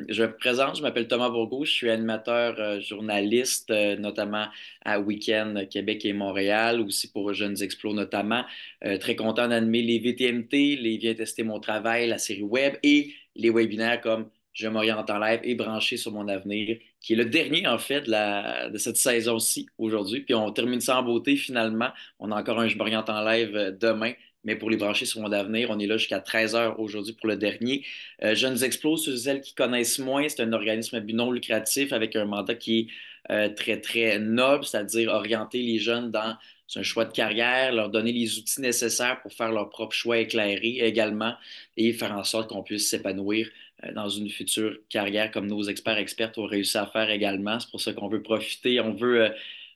Je me présente, je m'appelle Thomas Bourgault, je suis animateur journaliste, notamment à Week-end Québec et Montréal, aussi pour Jeunes Explos notamment. Très content d'animer les VTMT, les Viens tester mon travail, la série web et les webinaires comme Je m'oriente en live et branché sur mon avenir, qui est le dernier en fait de cette saison-ci aujourd'hui. Puis on termine ça en beauté finalement. On a encore un Je m'oriente en live demain. Mais pour les brancher sur mon avenir, on est là jusqu'à 13 heures aujourd'hui pour le dernier. Jeunes Explos, ceux et celles qui connaissent moins, c'est un organisme à but non lucratif avec un mandat qui est très, très noble, c'est-à-dire orienter les jeunes dans un choix de carrière, leur donner les outils nécessaires pour faire leur propre choix éclairé également et faire en sorte qu'on puisse s'épanouir dans une future carrière comme nos experts-expertes ont réussi à faire également. C'est pour ça qu'on veut profiter, on veut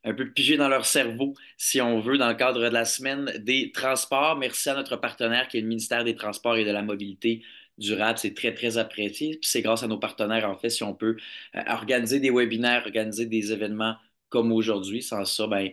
un peu piger dans leur cerveau, si on veut, dans le cadre de la semaine des transports. Merci à notre partenaire qui est le ministère des Transports et de la Mobilité durable. C'est très, très apprécié. Puis c'est grâce à nos partenaires, en fait, si on peut organiser des webinaires, organiser des événements comme aujourd'hui. Sans ça, ben,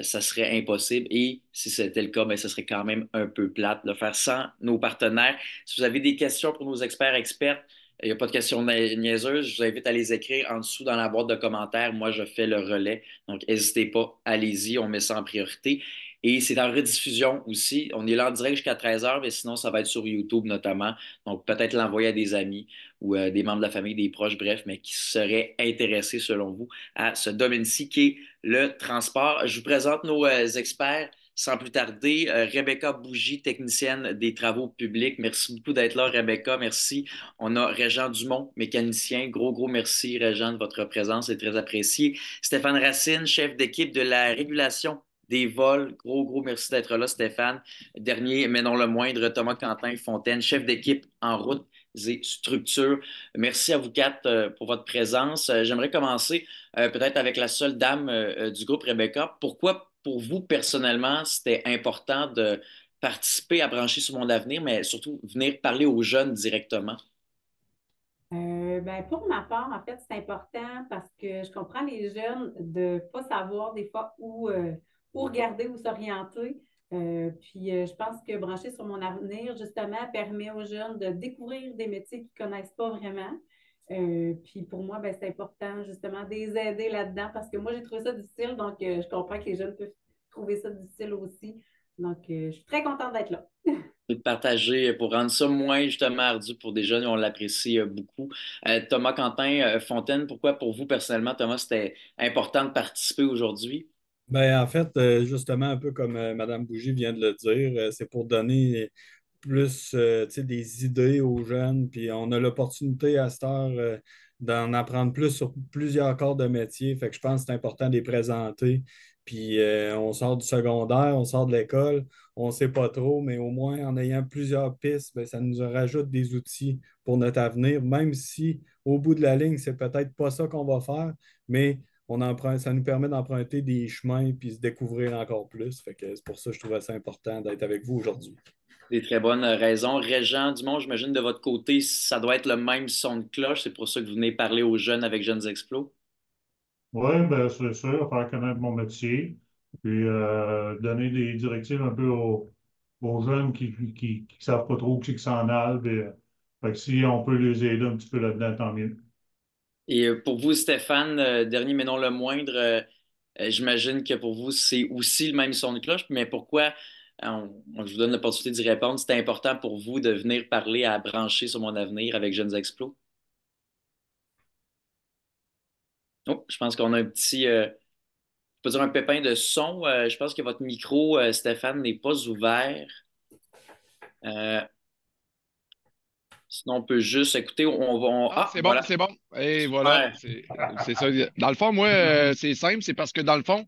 ça serait impossible. Et si c'était le cas, ben, ça serait quand même un peu plate de le faire sans nos partenaires. Si vous avez des questions pour nos experts-expertes, il n'y a pas de questions niaiseuses. Je vous invite à les écrire en dessous dans la boîte de commentaires. Moi, je fais le relais. Donc, n'hésitez pas, allez-y, on met ça en priorité. Et c'est en rediffusion aussi. On est là en direct jusqu'à 13 heures, mais sinon, ça va être sur YouTube notamment. Donc, peut-être l'envoyer à des amis ou des membres de la famille, des proches, bref, mais qui seraient intéressés, selon vous, à ce domaine-ci qui est le transport. Je vous présente nos experts. Sans plus tarder, Rebecca Bougie, technicienne des travaux publics. Merci beaucoup d'être là, Rebecca. Merci. On a Régent Dumont, mécanicien. Gros, gros merci, Régent, de votre présence. C'est très apprécié. Stéphane Racine, chef d'équipe de la régulation des vols. Gros, gros merci d'être là, Stéphane. Dernier, mais non le moindre, Thomas Quentin Fontaine, chef d'équipe en route et structure. Merci à vous quatre pour votre présence. J'aimerais commencer peut-être avec la seule dame du groupe, Rebecca. Pourquoi, pour vous, personnellement, c'était important de participer à Brancher sur mon avenir, mais surtout venir parler aux jeunes directement? Ben, pour ma part, en fait, c'est important parce que je comprends les jeunes de ne pas savoir des fois où regarder, où s'orienter. Puis je pense que brancher sur mon avenir, justement, permet aux jeunes de découvrir des métiers qu'ils ne connaissent pas vraiment. Puis pour moi, ben, c'est important justement de les aider là-dedans parce que moi, j'ai trouvé ça difficile, donc je comprends que les jeunes peuvent trouver ça difficile aussi. Donc, je suis très contente d'être là. De partager pour rendre ça moins justement ardu pour des jeunes, on l'apprécie beaucoup. Thomas Quentin Fontaine, pourquoi pour vous personnellement, Thomas, c'était important de participer aujourd'hui? Ben, en fait, justement, un peu comme Mme Bougie vient de le dire, c'est pour donner plus tu sais, des idées aux jeunes. Puis on a l'opportunité à cette heure d'en apprendre plus sur plusieurs corps de métier. Fait que je pense que c'est important de les présenter. Puis on sort du secondaire, on sort de l'école, on ne sait pas trop, mais au moins en ayant plusieurs pistes, ben, ça nous rajoute des outils pour notre avenir, même si au bout de la ligne, c'est peut-être pas ça qu'on va faire, mais ça nous permet d'emprunter des chemins puis se découvrir encore plus. Fait que c'est pour ça que je trouvais ça important d'être avec vous aujourd'hui. Des très bonnes raisons. Régent Dumont, j'imagine de votre côté, ça doit être le même son de cloche. C'est pour ça que vous venez parler aux jeunes avec Jeunes Explos. Oui, ben, c'est sûr, faire connaître mon métier, puis donner des directives un peu aux jeunes qui savent pas trop où c'est qu'ils s'en allent. Puis, fait que si on peut les aider un petit peu là-dedans, tant mieux. Et pour vous, Stéphane, dernier mais non le moindre, j'imagine que pour vous, c'est aussi le même son de cloche, mais pourquoi, je vous donne l'opportunité d'y répondre, c'était important pour vous de venir parler à brancher sur mon avenir avec Jeunes Explos? Oh, je pense qu'on a un petit, je peux dire un pépin de son. Je pense que votre micro, Stéphane, n'est pas ouvert. Euh, Sinon, on peut juste écouter. Ah, Ah, c'est bon, voilà. c'est bon. Et voilà, Super. c'est ça. Dans le fond, moi, c'est simple, c'est parce que dans le fond,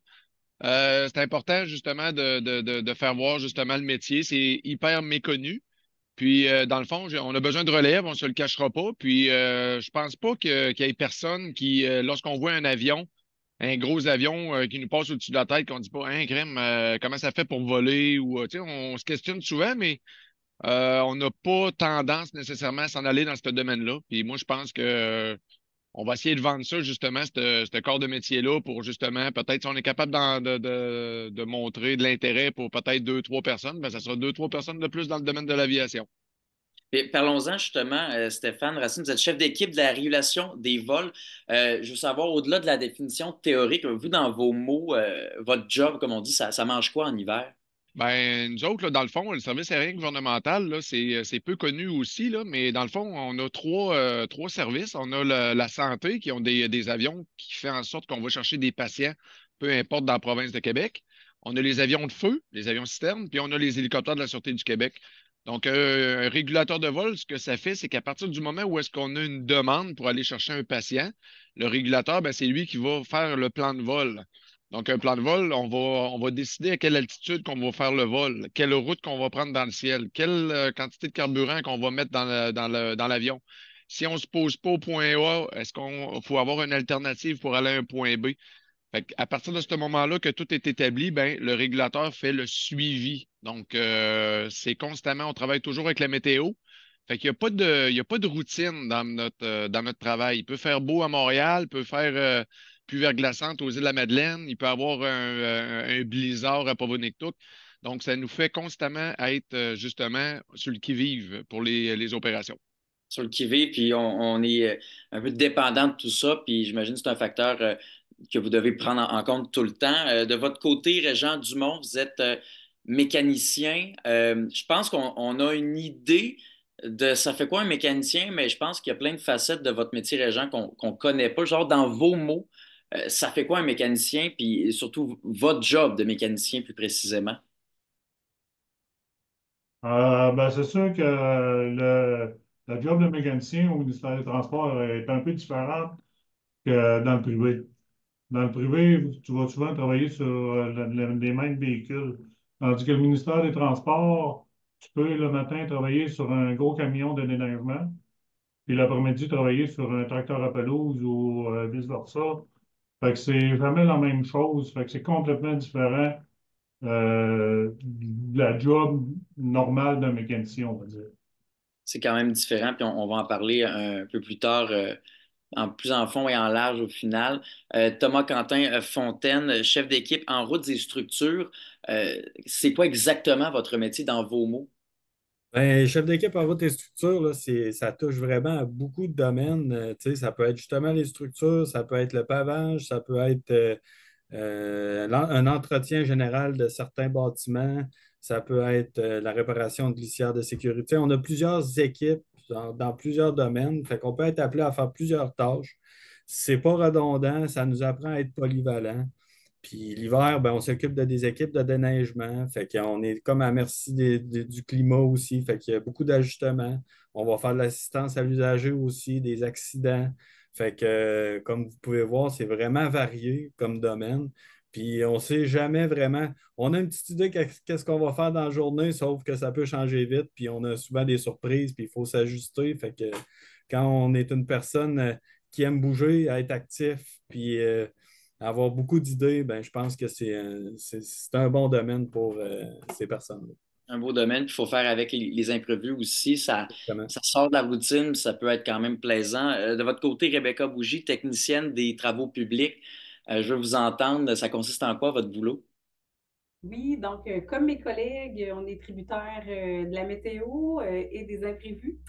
c'est important justement de faire voir justement le métier. C'est hyper méconnu. Puis, dans le fond, on a besoin de relève, on se le cachera pas. Puis, je pense pas qu'il y ait personne qui, lorsqu'on voit un avion, un gros avion qui nous passe au-dessus de la tête, qu'on dit pas, hein, crème, comment ça fait pour voler ou, tu sais, on se questionne souvent, mais on n'a pas tendance nécessairement à s'en aller dans ce domaine-là. Puis moi, je pense que on va essayer de vendre ça, justement, ce corps de métier-là, pour justement, peut-être, si on est capable de montrer de l'intérêt pour peut-être deux, trois personnes, ben, ça sera deux, trois personnes de plus dans le domaine de l'aviation. Et parlons-en justement, Stéphane Racine, vous êtes chef d'équipe de la régulation des vols. Je veux savoir, au-delà de la définition théorique, vous, dans vos mots, votre job, comme on dit, ça mange quoi en hiver? Ben, nous autres, là, dans le fond, le service aérien gouvernemental, là, c'est peu connu aussi, là, mais dans le fond, on a trois services. On a la santé, qui ont des avions qui font en sorte qu'on va chercher des patients, peu importe dans la province de Québec. On a les avions de feu, les avions citernes, puis on a les hélicoptères de la Sûreté du Québec. Donc, un régulateur de vol, ce que ça fait, c'est qu'à partir du moment où est-ce qu'on a une demande pour aller chercher un patient, le régulateur, ben, c'est lui qui va faire le plan de vol. Donc, un plan de vol, on va décider à quelle altitude qu'on va faire le vol, quelle route qu'on va prendre dans le ciel, quelle quantité de carburant qu'on va mettre dans l'avion. Si on ne se pose pas au point A, est-ce qu'on faut avoir une alternative pour aller à un point B? Fait à partir de ce moment-là que tout est établi, ben, le régulateur fait le suivi. Donc, c'est constamment, on travaille toujours avec la météo. Fait qu'il n'y a pas de routine dans notre travail. Il peut faire beau à Montréal, il peut faire plus verglaçante aux îles de la Madeleine, il peut avoir un blizzard à Pavoniktuk. Donc, ça nous fait constamment être justement sur le qui-vive pour les opérations. Sur le qui-vive, puis on est un peu dépendant de tout ça, puis j'imagine que c'est un facteur que vous devez prendre en compte tout le temps. De votre côté, Régent Dumont, vous êtes mécanicien. Je pense qu'on a une idée de ça fait quoi un mécanicien, mais je pense qu'il y a plein de facettes de votre métier, Régent, qu'on ne connaît pas. Genre, dans vos mots, ça fait quoi un mécanicien, puis surtout votre job de mécanicien plus précisément? Ben, c'est sûr que le job de mécanicien au ministère des Transports est un peu différent que dans le privé. Dans le privé, tu vas souvent travailler sur les mêmes véhicules. Tandis que le ministère des Transports, tu peux le matin travailler sur un gros camion de déneigement, puis l'après-midi travailler sur un tracteur à pelouse ou vice-versa. Fait que c'est jamais la même chose. Fait que c'est complètement différent de la job normale d'un mécanicien, on va dire. C'est quand même différent, puis on va en parler un peu plus tard, plus en fond et en large au final. Thomas Quentin Fontaine, chef d'équipe en routes et structures. C'est quoi exactement votre métier dans vos mots? Ben, chef d'équipe en route et structure, là, ça touche vraiment à beaucoup de domaines. Tu sais, ça peut être justement les structures, ça peut être le pavage, ça peut être un entretien général de certains bâtiments, ça peut être la réparation de glissières de sécurité. On a plusieurs équipes dans plusieurs domaines, fait qu'on peut être appelé à faire plusieurs tâches. C'est pas redondant, ça nous apprend à être polyvalent. Puis l'hiver, ben, on s'occupe de des équipes de déneigement. Fait qu'on est comme à merci du climat aussi. Fait qu'il y a beaucoup d'ajustements. On va faire de l'assistance à l'usager aussi, des accidents. Fait que, comme vous pouvez voir, c'est vraiment varié comme domaine. Puis on ne sait jamais vraiment. On a une petite idée qu'est-ce qu'on va faire dans la journée, sauf que ça peut changer vite. Puis on a souvent des surprises, puis il faut s'ajuster. Fait que quand on est une personne qui aime bouger, être actif, puis avoir beaucoup d'idées, ben, je pense que c'est un bon domaine pour ces personnes-là. Un beau domaine, puis il faut faire avec les imprévus aussi. Exactement. Ça sort de la routine, puis ça peut être quand même plaisant. De votre côté, Rebecca Bougie, technicienne des travaux publics, je veux vous entendre. Ça consiste en quoi votre boulot? Oui, donc, comme mes collègues, on est tributaire de la météo et des imprévus.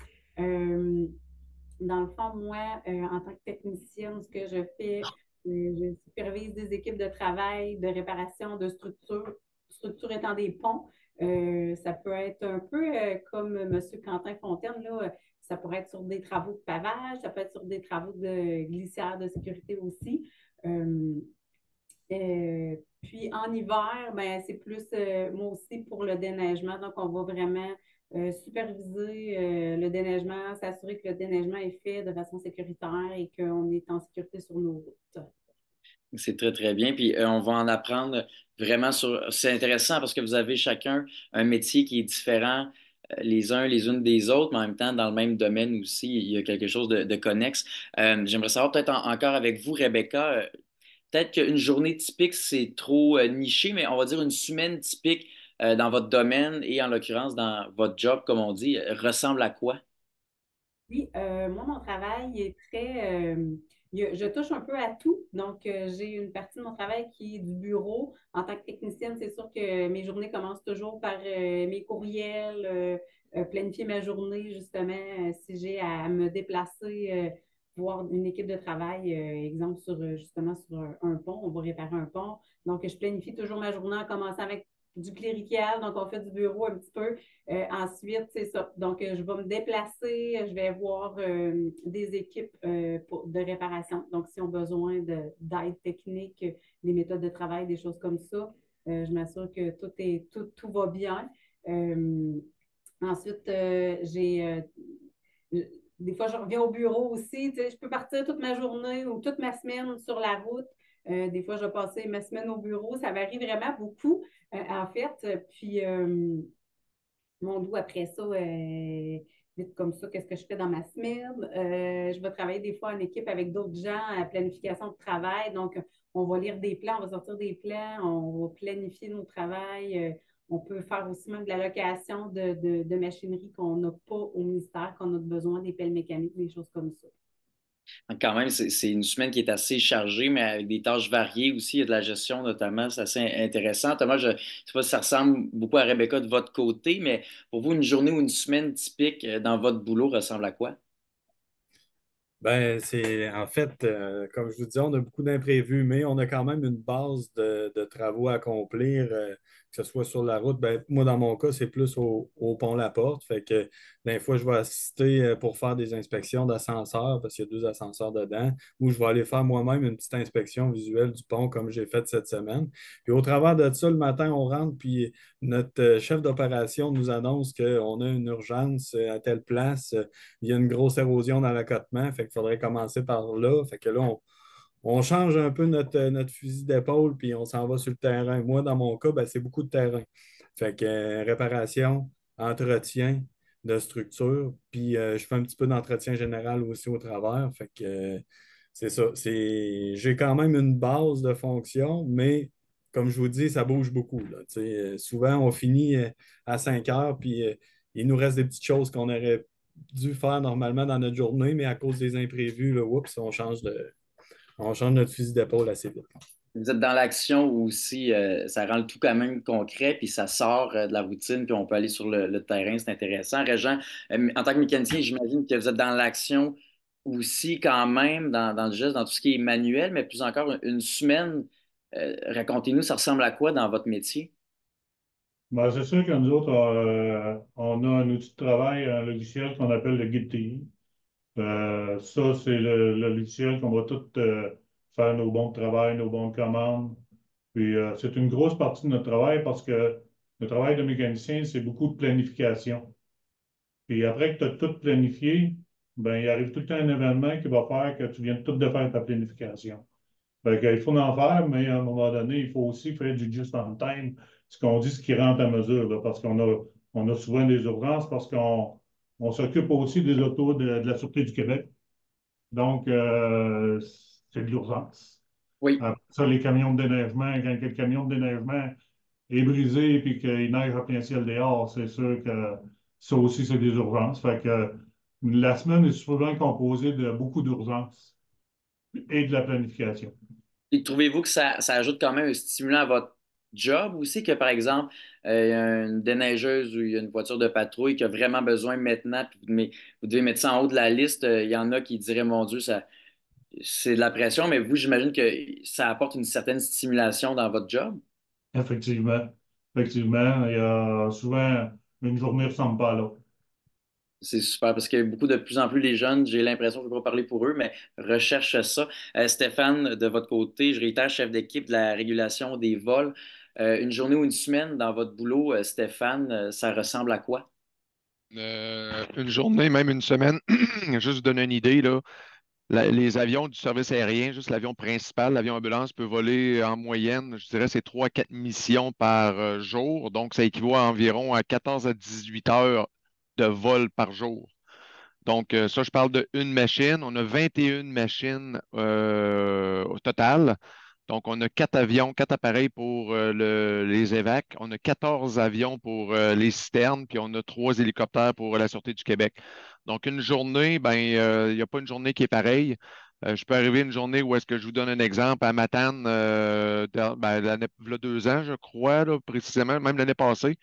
Euh, Dans le fond, moi, en tant que technicienne, ce que je fais, je supervise des équipes de travail, de réparation de structures étant des ponts. Ça peut être un peu comme M. Quentin Fontaine, là, ça pourrait être sur des travaux de pavage, ça peut être sur des travaux de glissière de sécurité aussi. Euh, Puis en hiver, ben, c'est plus moi aussi pour le déneigement. Donc, on va vraiment superviser le déneigement, s'assurer que le déneigement est fait de façon sécuritaire et qu'on est en sécurité sur nos routes. C'est très, très bien. Puis on va en apprendre vraiment sur. C'est intéressant parce que vous avez chacun un métier qui est différent les uns les unes des autres, mais en même temps, dans le même domaine aussi, il y a quelque chose de connexe. J'aimerais savoir peut-être encore avec vous, Rebecca, peut-être qu'une journée typique, c'est trop niché, mais on va dire une semaine typique dans votre domaine et en l'occurrence dans votre job, comme on dit, ressemble à quoi? Oui, moi, mon travail est très. Je touche un peu à tout. Donc, j'ai une partie de mon travail qui est du bureau. En tant que technicienne, c'est sûr que mes journées commencent toujours par mes courriels, planifier ma journée, justement, si j'ai à me déplacer, voir une équipe de travail, exemple, justement sur un pont, on va réparer un pont. Donc, je planifie toujours ma journée en commençant avec du clérical, donc on fait du bureau un petit peu. Ensuite, c'est ça. Donc, je vais me déplacer, je vais voir des équipes de réparation. Donc, s'ils ont besoin d'aide technique, des méthodes de travail, des choses comme ça, je m'assure que tout va bien. Ensuite, des fois, je reviens au bureau aussi. Tu sais, je peux partir toute ma journée ou toute ma semaine sur la route. Des fois, je vais passer ma semaine au bureau. Ça varie vraiment beaucoup, en fait. Puis, mon doux, après ça, vite comme ça, qu'est-ce que je fais dans ma semaine? Je vais travailler des fois en équipe avec d'autres gens à planification de travail. Donc, on va lire des plans, on va sortir des plans, on va planifier nos travails. On peut faire aussi même de la location de machinerie qu'on n'a pas au ministère, qu'on a besoin, des pelles mécaniques, des choses comme ça. Donc, quand même, c'est une semaine qui est assez chargée, mais avec des tâches variées aussi. Il y a de la gestion notamment. C'est assez intéressant. Thomas, je ne sais pas si ça ressemble beaucoup à Rebecca de votre côté, mais pour vous, une journée ou une semaine typique dans votre boulot ressemble à quoi? Ben, c'est en fait, comme je vous disais, on a beaucoup d'imprévus, mais on a quand même une base de travaux à accomplir, que ce soit sur la route. Ben, moi, dans mon cas, c'est plus au pont La Porte. Fait que des fois, je vais assister pour faire des inspections d'ascenseurs, parce qu'il y a deux ascenseurs dedans, ou je vais aller faire moi-même une petite inspection visuelle du pont, comme j'ai fait cette semaine. Puis au travers de ça, le matin, on rentre, puis notre chef d'opération nous annonce qu'on a une urgence à telle place. Il y a une grosse érosion dans l'accotement, fait qu'il faudrait commencer par là. Fait que là, on change un peu notre fusil d'épaule, puis on s'en va sur le terrain. Moi, dans mon cas, ben, c'est beaucoup de terrain. Fait que réparation, entretien de structure, puis je fais un petit peu d'entretien général aussi au travers. Fait que c'est ça. J'ai quand même une base de fonction, mais comme je vous dis, ça bouge beaucoup, là. Tu sais, souvent, on finit à 5 heures, puis il nous reste des petites choses qu'on aurait dû faire normalement dans notre journée, mais à cause des imprévus, là, oups, on change notre fusil d'épaule assez vite. Vous êtes dans l'action aussi, ça rend le tout quand même concret, puis ça sort de la routine, puis on peut aller sur le terrain, c'est intéressant. Régent, en tant que mécanicien, j'imagine que vous êtes dans l'action aussi quand même, dans le geste, dans tout ce qui est manuel, mais plus encore, une semaine, racontez-nous, ça ressemble à quoi dans votre métier? Ben, c'est sûr que nous autres, on a un outil de travail, un logiciel qu'on appelle le guide TI. Ça, c'est le logiciel qu'on va tout faire nos bons de travail, nos bons de commande. Puis, c'est une grosse partie de notre travail parce que le travail de mécanicien, c'est beaucoup de planification. Puis après que tu as tout planifié, ben, il arrive tout le temps un événement qui va faire que tu viens tout de faire ta planification. Fait qu'il faut en faire, mais à un moment donné, il faut aussi faire du just on time, ce qu'on dit, ce qui rentre à mesure, là, parce on a souvent des urgences, parce qu'on s'occupe aussi des autos de la Sûreté du Québec. Donc, c'est de l'urgence. Oui. Après ça, les camions de déneigement, quand le camion de déneigement est brisé et qu'il neige à plein ciel dehors, c'est sûr que ça aussi, c'est des urgences. Fait que la semaine est souvent composée de beaucoup d'urgences et de la planification. Et trouvez-vous que ça ajoute quand même un stimulant à votre job aussi, que par exemple, il y a une déneigeuse ou il y a une voiture de patrouille qui a vraiment besoin maintenant, puis vous devez mettre ça en haut de la liste, il y en a qui diraient, mon Dieu, c'est de la pression, mais vous, j'imagine que ça apporte une certaine stimulation dans votre job. Effectivement. Effectivement, il y a souvent une journée ne ressemble pas à l'autre. C'est super parce que beaucoup de plus en plus les jeunes, j'ai l'impression, je ne veux pas parler pour eux, mais recherchent ça. Stéphane, de votre côté, je réitère, chef d'équipe de la régulation des vols. Une journée ou une semaine dans votre boulot, Stéphane, ça ressemble à quoi? Une journée, même une semaine, juste vous donner une idée, là, les avions du service aérien, juste l'avion principal, l'avion ambulance peut voler en moyenne, je dirais, c'est 3 à 4 missions par jour. Donc, ça équivaut à environ à 14 à 18 heures de vol par jour. Donc, ça, je parle de une machine. On a 21 machines au total. Donc, on a 4 avions, 4 appareils pour les évacs. On a 14 avions pour les citernes, puis on a 3 hélicoptères pour la Sûreté du Québec. Donc, une journée, ben, il n'y a pas une journée qui est pareille. Je peux arriver une journée où est-ce que je vous donne un exemple à Matane, ben, il y a 2 ans, je crois, là, précisément, même l'année passée.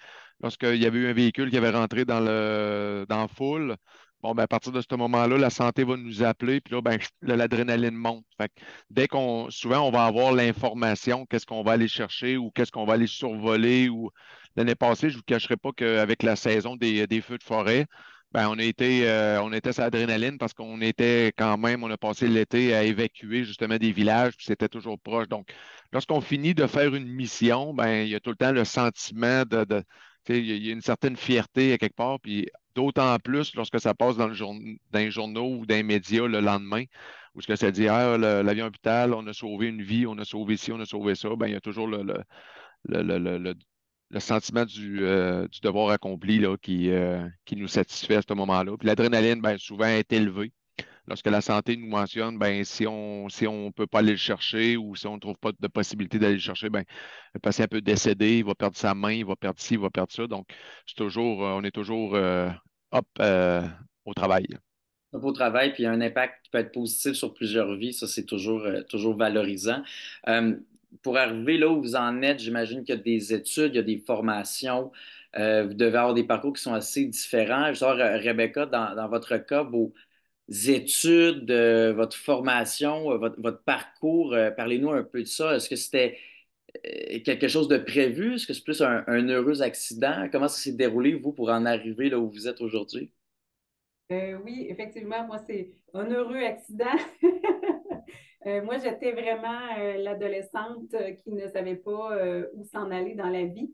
lorsqu'il y avait eu un véhicule qui avait rentré dans la foule. Bon, ben, à partir de ce moment-là, la santé va nous appeler, puis là, ben, là, l'adrénaline monte. Fait que souvent, on va avoir l'information, qu'est-ce qu'on va aller chercher ou qu'est-ce qu'on va aller survoler. Ou l'année passée, je ne vous cacherai pas qu'avec la saison des feux de forêt, ben, on était sur l'adrénaline parce qu'on était quand même, on a passé l'été à évacuer justement des villages, puis c'était toujours proche. Donc, lorsqu'on finit de faire une mission, ben, il y a tout le temps le sentiment tu sais, il y a une certaine fierté à quelque part, puis d'autant plus lorsque ça passe dans les journaux ou dans les médias le lendemain, où ce que ça dit, ah, l'avion hôpital, on a sauvé une vie, on a sauvé ci, on a sauvé ça, ben, il y a toujours le, le- le- le- le sentiment du devoir accompli là, qui nous satisfait à ce moment-là. Puis l'adrénaline, ben, souvent, est élevée. Lorsque la santé nous mentionne, ben, si on peut pas aller le chercher ou si on ne trouve pas de possibilité d'aller le chercher, ben, le patient peut décéder, il va perdre sa main, il va perdre ci, il va perdre ça. Donc, on est toujours hop, au travail. Un beau travail, puis un impact qui peut être positif sur plusieurs vies, ça c'est toujours valorisant. Euh, pour arriver là où vous en êtes, j'imagine qu'il y a des études, il y a des formations, vous devez avoir des parcours qui sont assez différents. Je veux savoir, Rebecca, dans votre cas, vos études, votre formation, votre parcours, parlez-nous un peu de ça. Est-ce que c'était quelque chose de prévu? Est-ce que c'est plus un heureux accident? Comment ça s'est déroulé, vous, pour en arriver là où vous êtes aujourd'hui? Oui, effectivement, moi, c'est un heureux accident. Moi, j'étais vraiment l'adolescente qui ne savait pas où s'en aller dans la vie.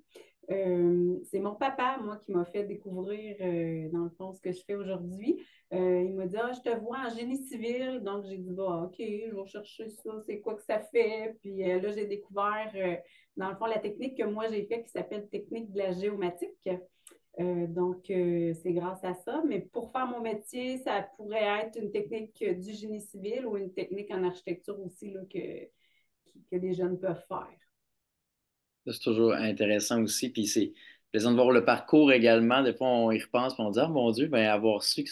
C'est mon papa, moi, qui m'a fait découvrir, dans le fond, ce que je fais aujourd'hui. Il m'a dit, ah, je te vois en génie civil. Donc, j'ai dit, bah, OK, je vais chercher ça, c'est quoi que ça fait. Puis là, j'ai découvert, dans le fond, la technique que moi, j'ai faite qui s'appelle technique de la géomatique. C'est grâce à ça. Mais pour faire mon métier, ça pourrait être une technique du génie civil ou une technique en architecture aussi là, que les jeunes peuvent faire. Ça, c'est toujours intéressant aussi. Puis c'est plaisant de voir le parcours également. Des fois, on y repense et on dit, ah mon Dieu, ben, avoir su que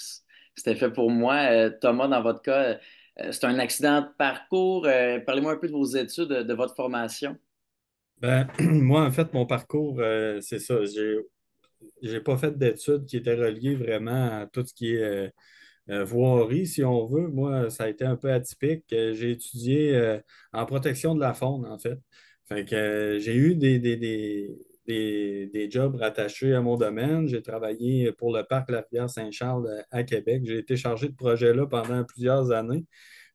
c'était fait pour moi. Thomas, dans votre cas, c'est un accident de parcours. Parlez-moi un peu de vos études, de votre formation. Ben, moi, en fait, mon parcours, c'est ça. J'ai pas fait d'études qui étaient reliées vraiment à tout ce qui est voirie, si on veut. Moi, ça a été un peu atypique. J'ai étudié en protection de la faune, en fait. Fait que j'ai eu des jobs rattachés à mon domaine. J'ai travaillé pour le parc La Rivière-Saint-Charles à Québec. J'ai été chargé de projet là pendant plusieurs années.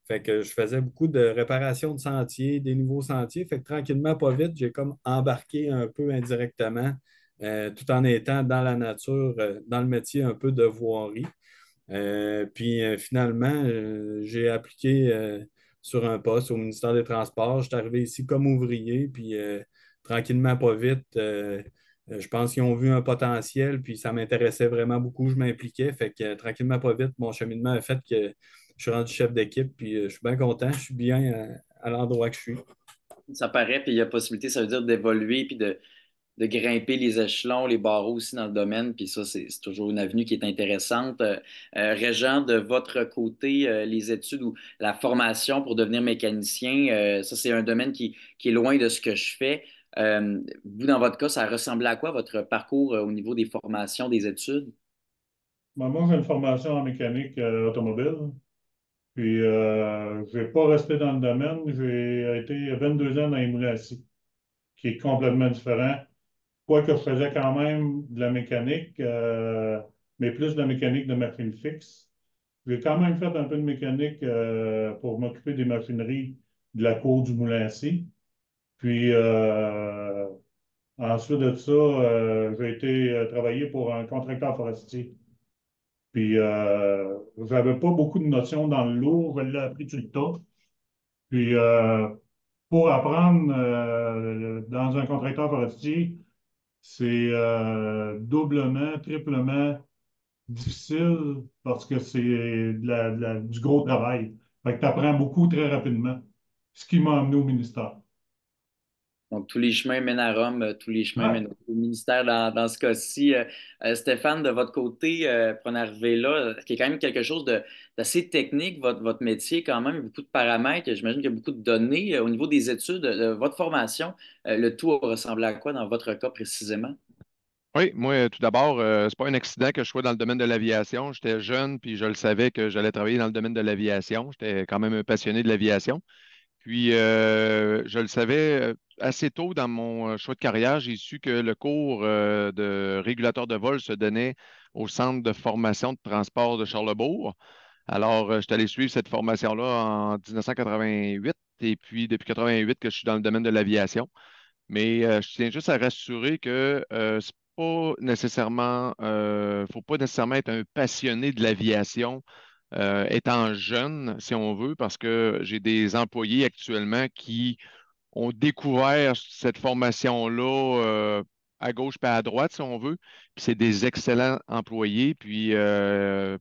Fait que je faisais beaucoup de réparation de sentiers, des nouveaux sentiers. Fait que tranquillement, pas vite, j'ai comme embarqué un peu indirectement, tout en étant dans la nature, dans le métier un peu de voirie. Finalement, j'ai appliqué sur un poste au ministère des Transports. Je suis arrivé ici comme ouvrier, puis tranquillement, pas vite, je pense qu'ils ont vu un potentiel, puis ça m'intéressait vraiment beaucoup. Je m'impliquais. Fait que tranquillement, pas vite, mon cheminement a fait que je suis rendu chef d'équipe, puis je suis bien content. Je suis bien à l'endroit que je suis. Ça paraît, puis il y a possibilité, ça veut dire d'évoluer, puis de grimper les échelons, les barreaux aussi dans le domaine. Puis ça, c'est toujours une avenue qui est intéressante. Régent, de votre côté, les études ou la formation pour devenir mécanicien, ça, c'est un domaine qui est loin de ce que je fais. Vous, dans votre cas, ça ressemblait à quoi votre parcours au niveau des formations, des études? Moi, j'ai une formation en mécanique automobile. Puis, je n'ai pas resté dans le domaine. J'ai été 22 ans dans les moulins à scie, qui est complètement différent. Quoique je faisais quand même de la mécanique, mais plus de la mécanique de machine fixe. J'ai quand même fait un peu de mécanique pour m'occuper des machineries de la cour du moulin à scie. Puis, ensuite de ça, j'ai été travailler pour un contracteur forestier. Puis, j'avais pas beaucoup de notions dans le lourd, je l'ai appris tout le tas. Puis, pour apprendre dans un contracteur forestier, c'est doublement, triplement difficile parce que c'est du gros travail. Fait que tu apprends beaucoup très rapidement. Ce qui m'a amené au ministère. Donc, tous les chemins mènent à Rome, tous les chemins Ouais. mènent au ministère dans ce cas-ci. Stéphane, de votre côté, pour en arriver là, qui est quand même quelque chose d'assez technique, votre métier quand même, il y a beaucoup de paramètres, j'imagine qu'il y a beaucoup de données. Au niveau des études, votre formation, le tout ressemble à quoi dans votre cas précisément? Oui, moi, tout d'abord, c'est pas un accident que je sois dans le domaine de l'aviation. J'étais jeune, puis je le savais que j'allais travailler dans le domaine de l'aviation. J'étais quand même un passionné de l'aviation. Puis, je le savais assez tôt dans mon choix de carrière. J'ai su que le cours de régulateur de vol se donnait au Centre de formation de transport de Charlebourg. Alors, je suis allé suivre cette formation-là en 1988 et puis depuis 88 que je suis dans le domaine de l'aviation. Mais je tiens juste à rassurer que c'est pas nécessairement, faut pas nécessairement être un passionné de l'aviation étant jeune, si on veut, parce que j'ai des employés actuellement qui ont découvert cette formation-là à gauche et à droite, si on veut. Puis c'est des excellents employés. Puis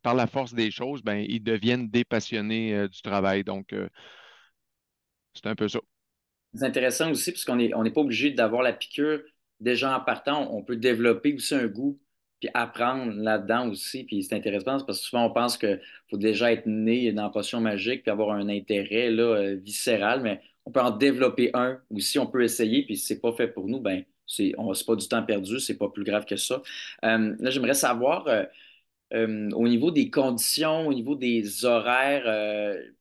par la force des choses, ben, ils deviennent des passionnés du travail. Donc, c'est un peu ça. C'est intéressant aussi, parce on n'est pas obligé d'avoir la piqûre déjà en partant. On peut développer aussi un goût, puis apprendre là-dedans aussi. Puis c'est intéressant parce que souvent on pense qu'il faut déjà être né dans la potion magique puis avoir un intérêt là, viscéral, mais on peut en développer un aussi. On peut essayer, puis si c'est pas fait pour nous, ben c'est pas du temps perdu, c'est pas plus grave que ça. Là, j'aimerais savoir. Au niveau des conditions, au niveau des horaires,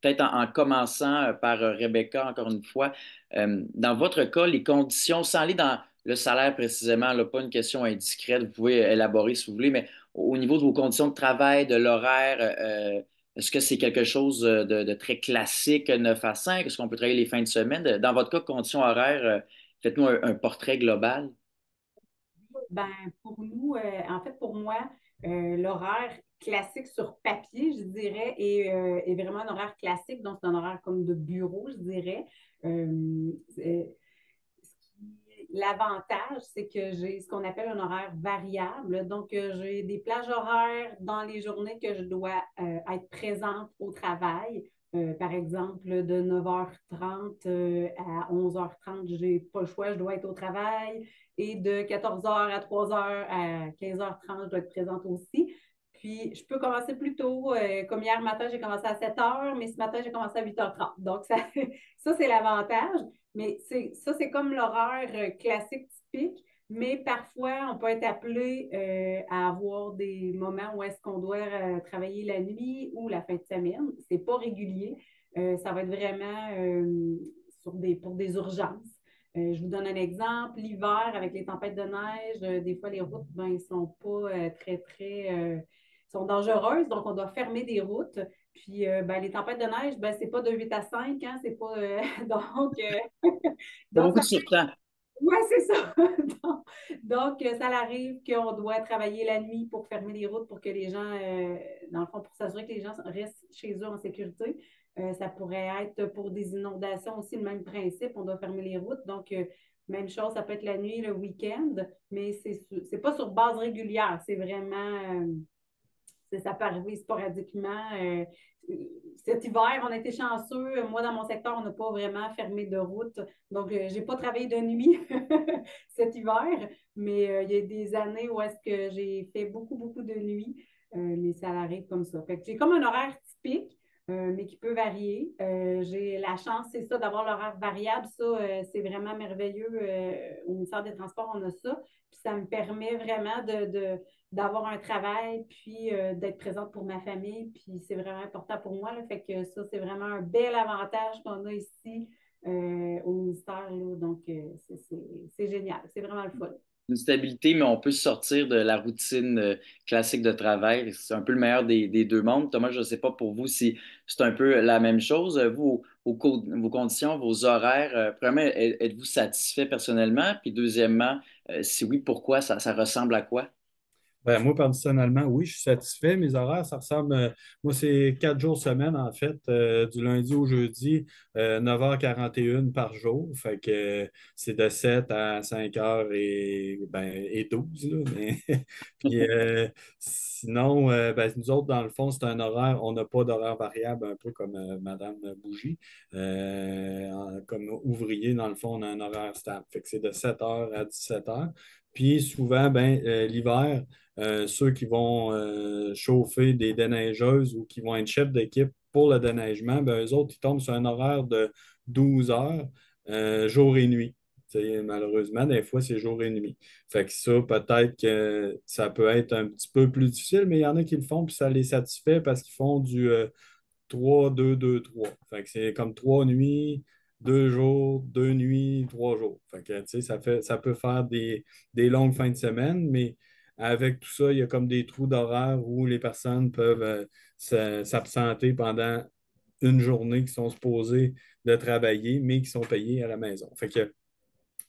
peut-être en commençant par Rebecca, encore une fois, dans votre cas, les conditions, sans aller dans le salaire précisément, là, pas une question indiscrète, vous pouvez élaborer si vous voulez, mais au niveau de vos conditions de travail, de l'horaire, est-ce que c'est quelque chose de très classique, 9 à 5? Est-ce qu'on peut travailler les fins de semaine? Dans votre cas, conditions horaires, faites-nous un portrait global. Ben, pour nous, en fait, pour moi, l'horaire classique sur papier, je dirais, est vraiment un horaire classique, donc c'est un horaire comme de bureau, je dirais. Euh, euh, L'avantage, c'est que j'ai ce qu'on appelle un horaire variable. Donc, j'ai des plages horaires dans les journées que je dois être présente au travail. Par exemple, de 9h30 à 11h30, je n'ai pas le choix, je dois être au travail. Et de 14h à 3h à 15h30, je dois être présente aussi. Puis, je peux commencer plus tôt. Comme hier matin, j'ai commencé à 7h, mais ce matin, j'ai commencé à 8h30. Donc, ça, ça c'est l'avantage. Mais ça, c'est comme l'horaire classique typique, mais parfois, on peut être appelé à avoir des moments où est-ce qu'on doit travailler la nuit ou la fin de semaine. C'est pas régulier. Ça va être vraiment pour des urgences. Je vous donne un exemple. L'hiver, avec les tempêtes de neige, des fois, les routes, ben, ils sont pas sont dangereuses, donc on doit fermer des routes. Puis ben, les tempêtes de neige, ben, c'est pas de 8 à 5, hein, c'est pas donc, C'est donc beaucoup ça, de surtemps. ouais, c'est ça. Ça arrive qu'on doit travailler la nuit pour fermer les routes pour que les gens, dans le fond, pour s'assurer que les gens restent chez eux en sécurité. Ça pourrait être pour des inondations aussi le même principe, on doit fermer les routes. Donc, même chose, ça peut être la nuit, le week-end, mais c'est pas sur base régulière, c'est vraiment ça peut arriver sporadiquement. Cet hiver, on a été chanceux. Moi, dans mon secteur, on n'a pas vraiment fermé de route. Donc, je n'ai pas travaillé de nuit cet hiver, mais il y a des années où est-ce que j'ai fait beaucoup, beaucoup de nuits. Mais ça arrive comme ça. Fait que j'ai comme un horaire typique, mais qui peut varier. J'ai la chance, c'est ça, d'avoir l'horaire variable. Ça, c'est vraiment merveilleux. Au ministère des Transports, on a ça. Puis ça me permet vraiment d'avoir un travail, puis d'être présente pour ma famille. Puis c'est vraiment important pour moi. Là, fait que ça, c'est vraiment un bel avantage qu'on a ici au ministère. Là. Donc, c'est génial. C'est vraiment le fun. Une stabilité, mais on peut sortir de la routine classique de travail. C'est un peu le meilleur des deux mondes. Thomas, je ne sais pas pour vous si c'est un peu la même chose. Vous, vos conditions, vos horaires, premièrement, êtes-vous satisfait personnellement? Puis deuxièmement, si oui, pourquoi? Ça ressemble à quoi? Ben, moi, personnellement, oui, je suis satisfait. Mes horaires, ça ressemble. Moi, c'est 4 jours semaine, en fait, du lundi au jeudi, 9h41 par jour. Fait que c'est de 7 à 5h et 12. Là, mais puis, sinon, ben, nous autres, dans le fond, c'est un horaire. On n'a pas d'horaire variable, un peu comme Madame Bougie. Comme ouvrier, dans le fond, on a un horaire stable. Fait que c'est de 7h à 17h. Puis souvent, ben, l'hiver, ceux qui vont chauffer des déneigeuses ou qui vont être chefs d'équipe pour le déneigement, ben, eux autres, ils tombent sur un horaire de 12 heures, jour et nuit. Malheureusement, des fois, c'est jour et nuit. Fait que ça, peut-être que ça peut être un petit peu plus difficile, mais il y en a qui le font, puis ça les satisfait parce qu'ils font du 3, 2, 2, 3. Fait que c'est comme 3 nuits, 2 jours, 2 nuits, 3 jours. Fait que, ça peut faire des longues fins de semaine, mais avec tout ça, il y a comme des trous d'horaire où les personnes peuvent s'absenter pendant une journée qui sont supposées de travailler, mais qui sont payées à la maison. Fait que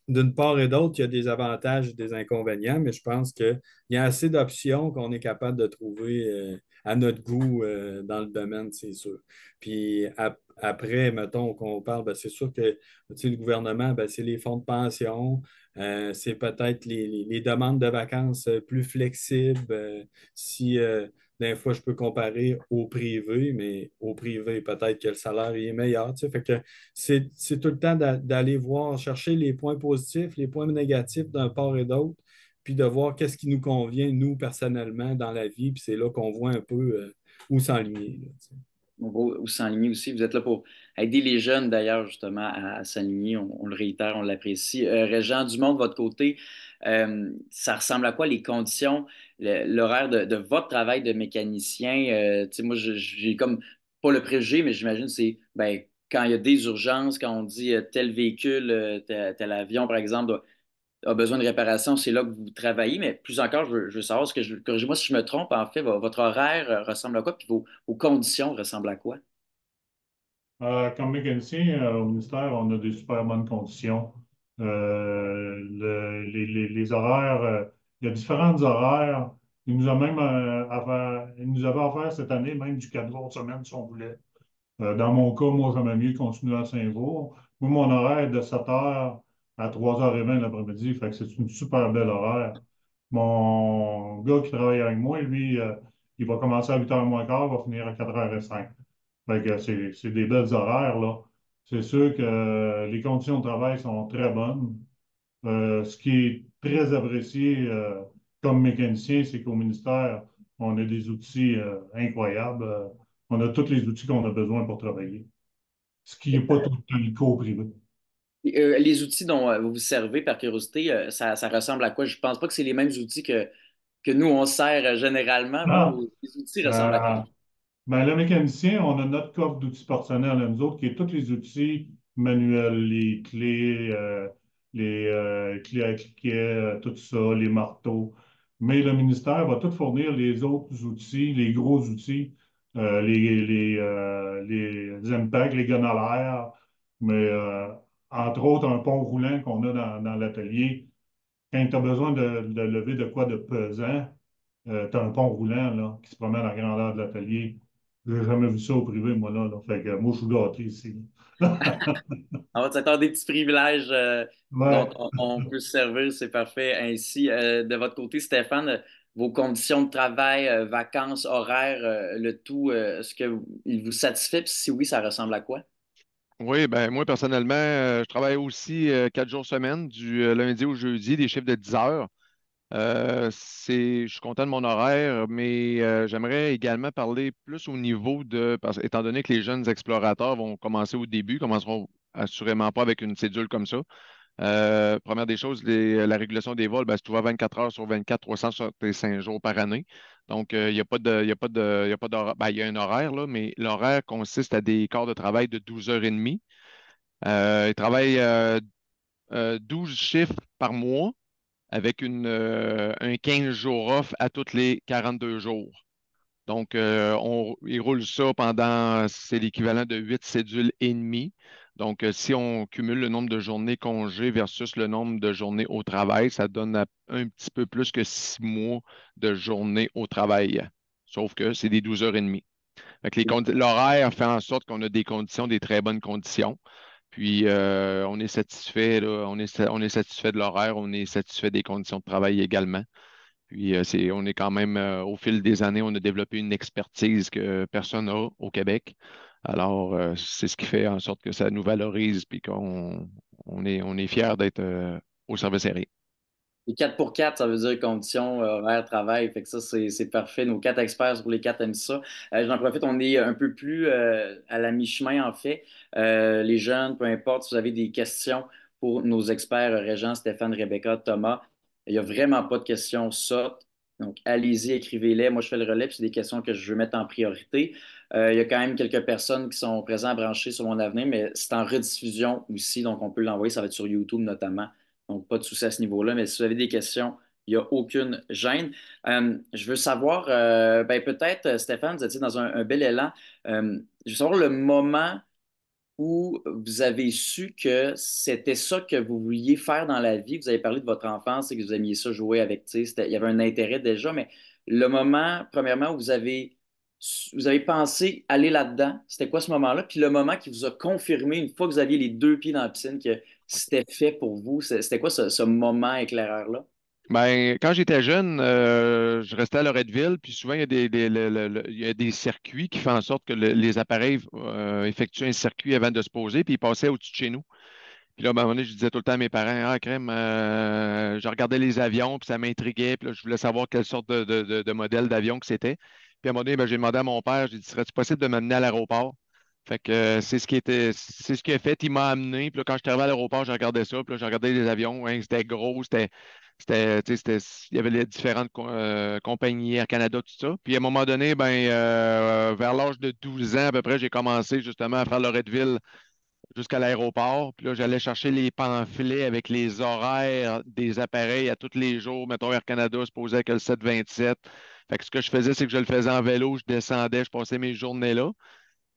d'une part et d'autre, il y a des avantages et des inconvénients, mais je pense qu'il y a assez d'options qu'on est capable de trouver à notre goût dans le domaine, c'est sûr. Puis après, mettons qu'on parle, ben, c'est sûr que le gouvernement, ben, c'est les fonds de pension, c'est peut-être les demandes de vacances plus flexibles. Si des fois, je peux comparer au privé, mais au privé, peut-être que le salaire est meilleur. Fait que c'est tout le temps d'aller voir, chercher les points positifs, les points négatifs d'un part et d'autre, puis de voir qu'est-ce qui nous convient, nous, personnellement, dans la vie. Puis c'est là qu'on voit un peu où s'enligner. Ou s'enligner aussi. Vous êtes là pour aider les jeunes, d'ailleurs, justement, à s'aligner. On le réitère, on l'apprécie. Régent Dumont, de votre côté, ça ressemble à quoi les conditions, l'horaire de votre travail de mécanicien? Tu sais, moi, j'ai comme pas le préjugé, mais j'imagine que c'est ben, quand il y a des urgences, quand on dit tel véhicule, tel avion, par exemple, a besoin de réparation, c'est là que vous travaillez. Mais plus encore, je veux savoir, corrigez-moi si je me trompe, en fait, votre horaire ressemble à quoi, puis vos conditions ressemblent à quoi? Comme mécanicien au ministère, on a des super bonnes conditions. Les horaires, il y a différents horaires. Il nous avait offert cette année même du 4 jours de semaine si on voulait. Dans mon cas, moi, j'aimerais mieux continuer à Saint-Vaur. Moi, mon horaire est de 7 heures à 3h20 l'après-midi, fait que c'est une super belle horaire. Mon gars qui travaille avec moi, lui, il va commencer à 8h moins quart, va finir à 4h05. Fait que c'est des belles horaires, là. C'est sûr que les conditions de travail sont très bonnes. Ce qui est très apprécié comme mécanicien, c'est qu'au ministère, on a des outils incroyables. On a tous les outils qu'on a besoin pour travailler. Ce qui n'est pas tout le temps le cas au privé. Les outils dont vous vous servez, par curiosité, ça ressemble à quoi? Je pense pas que c'est les mêmes outils que nous, on sert généralement. Ah, Les outils ressemblent à quoi? euh, ben, le mécanicien, on a notre coffre d'outils personnels à nous autres, qui est tous les outils manuels, les clés, les clés à cliquet, tout ça, les marteaux. Mais le ministère va tout fournir les autres outils, les gros outils, les impacts, les guns à l'air, mais entre autres un pont roulant qu'on a dans l'atelier. Quand tu as besoin de lever de quoi de pesant, tu as un pont roulant là, qui se promène à la grandeur de l'atelier. J'ai jamais vu ça au privé, moi, là. Fait que moi, je suis gâté ici. On va s'attendre des petits privilèges dont Ouais. on peut se servir, c'est parfait. Ainsi, de votre côté, Stéphane, vos conditions de travail, vacances, horaires, le tout, est-ce que il vous satisfait? Puis si oui, ça ressemble à quoi? Oui, ben moi personnellement, je travaille aussi 4 jours semaine, du lundi au jeudi, des chiffres de 10 heures. Je suis content de mon horaire, mais j'aimerais également parler plus au niveau étant donné que les jeunes explorateurs vont commencer au début, commenceront assurément pas avec une cédule comme ça. Première des choses, la régulation des vols, ben, c'est ouvert 24 heures sur 24, 365 jours par année. Donc, il n'y a pas de, il y a pas de, il y a pas d'horaire. Ben, il y a un horaire, là, mais l'horaire consiste à des quarts de travail de 12h30. Ils travaillent 12 chiffres par mois avec un 15 jours off à tous les 42 jours. Donc, ils roulent ça c'est l'équivalent de 8 cédules et demie. Donc, si on cumule le nombre de journées congés versus le nombre de journées au travail, ça donne un petit peu plus que 6 mois de journées au travail. Sauf que c'est des 12h30. Fait que l'horaire fait en sorte qu'on a des conditions, des très bonnes conditions. Puis, on est satisfait, là, on est satisfait de l'horaire, on est satisfait des conditions de travail également. Puis, on est quand même, au fil des années, on a développé une expertise que personne n'a au Québec. Alors, c'est ce qui fait en sorte que ça nous valorise puis qu'on est fiers d'être au service aérien. Les 4 pour 4, ça veut dire conditions, horaire, travail. Fait que ça, c'est parfait. Nos 4 experts sur les 4 aiment ça. J'en profite, on est un peu plus à la mi-chemin, en fait. Les jeunes, peu importe, si vous avez des questions pour nos experts Régent, Stéphane, Rebecca, Thomas. Il n'y a vraiment pas de questions sottes. Donc, allez-y, écrivez-les. Moi, je fais le relais, puis c'est des questions que je veux mettre en priorité. Il y a quand même quelques personnes qui sont présentes branchées sur mon avenir, mais c'est en rediffusion aussi, donc on peut l'envoyer. Ça va être sur YouTube notamment. Donc, pas de souci à ce niveau-là. Mais si vous avez des questions, il n'y a aucune gêne. Je veux savoir, ben, peut-être, Stéphane, vous étiez dans un bel élan. Je veux savoir le moment où vous avez su que c'était ça que vous vouliez faire dans la vie. Vous avez parlé de votre enfance et que vous aimiez ça jouer avec, tu sais, il y avait un intérêt déjà, mais le moment, premièrement, où vous avez pensé aller là-dedans, c'était quoi ce moment-là? Puis le moment qui vous a confirmé, une fois que vous aviez les deux pieds dans la piscine, que c'était fait pour vous, c'était quoi ce moment éclaireur-là? Ben, quand j'étais jeune, je restais à Loretteville, puis souvent, il y a il y a des circuits qui font en sorte que les appareils effectuent un circuit avant de se poser, puis ils passaient au-dessus de chez nous. Puis là, ben, à un moment donné, je disais tout le temps à mes parents, ah, crème, je regardais les avions, puis ça m'intriguait, puis là, je voulais savoir quelle sorte de modèle d'avion que c'était. Puis à un moment donné, ben, j'ai demandé à mon père, j'ai dit, serait-il possible de m'amener à l'aéroport? Fait que c'est ce qu'il a fait, il m'a amené, puis là, quand je suis arrivé à l'aéroport, j'ai regardé ça, puis là, j'ai regardé les avions, hein, c'était gros, tu sais, il y avait les différentes compagnies, Air Canada, tout ça. Puis à un moment donné, ben, vers l'âge de 12 ans à peu près, j'ai commencé justement à faire Loretteville jusqu'à l'aéroport. Puis là, j'allais chercher les pamphlets avec les horaires des appareils à tous les jours. Mettons, Air Canada se posait avec le 727. Fait que ce que je faisais, c'est que je le faisais en vélo, je descendais, je passais mes journées là.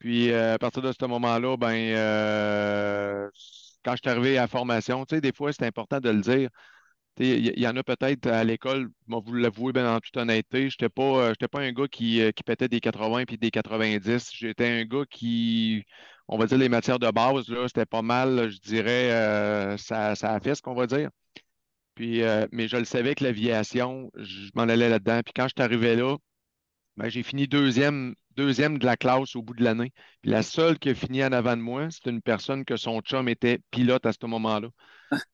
Puis à partir de ce moment-là, ben, quand je suis arrivé à la formation, tu sais, des fois, c'est important de le dire. Tu sais, il y en a peut-être à l'école, moi vous l'avouer bien en toute honnêteté, j'étais pas un gars qui pétait des 80 puis des 90. J'étais un gars qui, on va dire, les matières de base, là, c'était pas mal, je dirais, ça a fait ce qu'on va dire. Puis, mais je le savais que l'aviation, je m'en allais là-dedans. Puis quand je suis arrivé là, ben, j'ai fini deuxième de la classe au bout de l'année. Puis la seule qui a fini en avant de moi, c'est une personne que son chum était pilote à ce moment-là.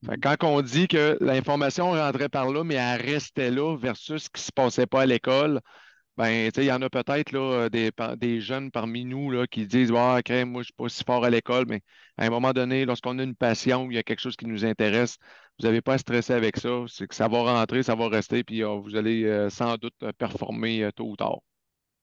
Fait que quand on dit que l'information rentrait par là, mais elle restait là versus ce qui se passait pas à l'école, ben, tu sais, il y en a peut-être là, des jeunes parmi nous là, qui disent ah, ok, moi, je suis pas si fort à l'école, mais à un moment donné, lorsqu'on a une passion, il y a quelque chose qui nous intéresse, vous n'avez pas à stresser avec ça. C'est que ça va rentrer, ça va rester, puis vous allez sans doute performer tôt ou tard.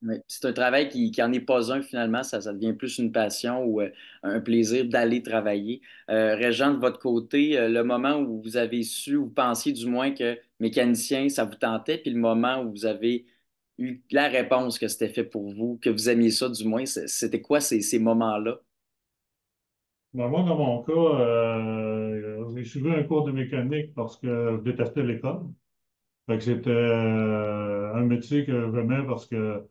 Oui. C'est un travail qui en est pas un finalement, ça devient plus une passion ou un plaisir d'aller travailler. Régent, de votre côté, le moment où vous avez su, ou pensiez du moins que mécanicien, ça vous tentait, puis le moment où vous avez eu la réponse que c'était fait pour vous, que vous aimiez ça du moins, c'était quoi ces moments-là? Ben, moi, dans mon cas, j'ai suivi un cours de mécanique parce que je détestais l'école. Fait que c'était un métier que j'aimais parce que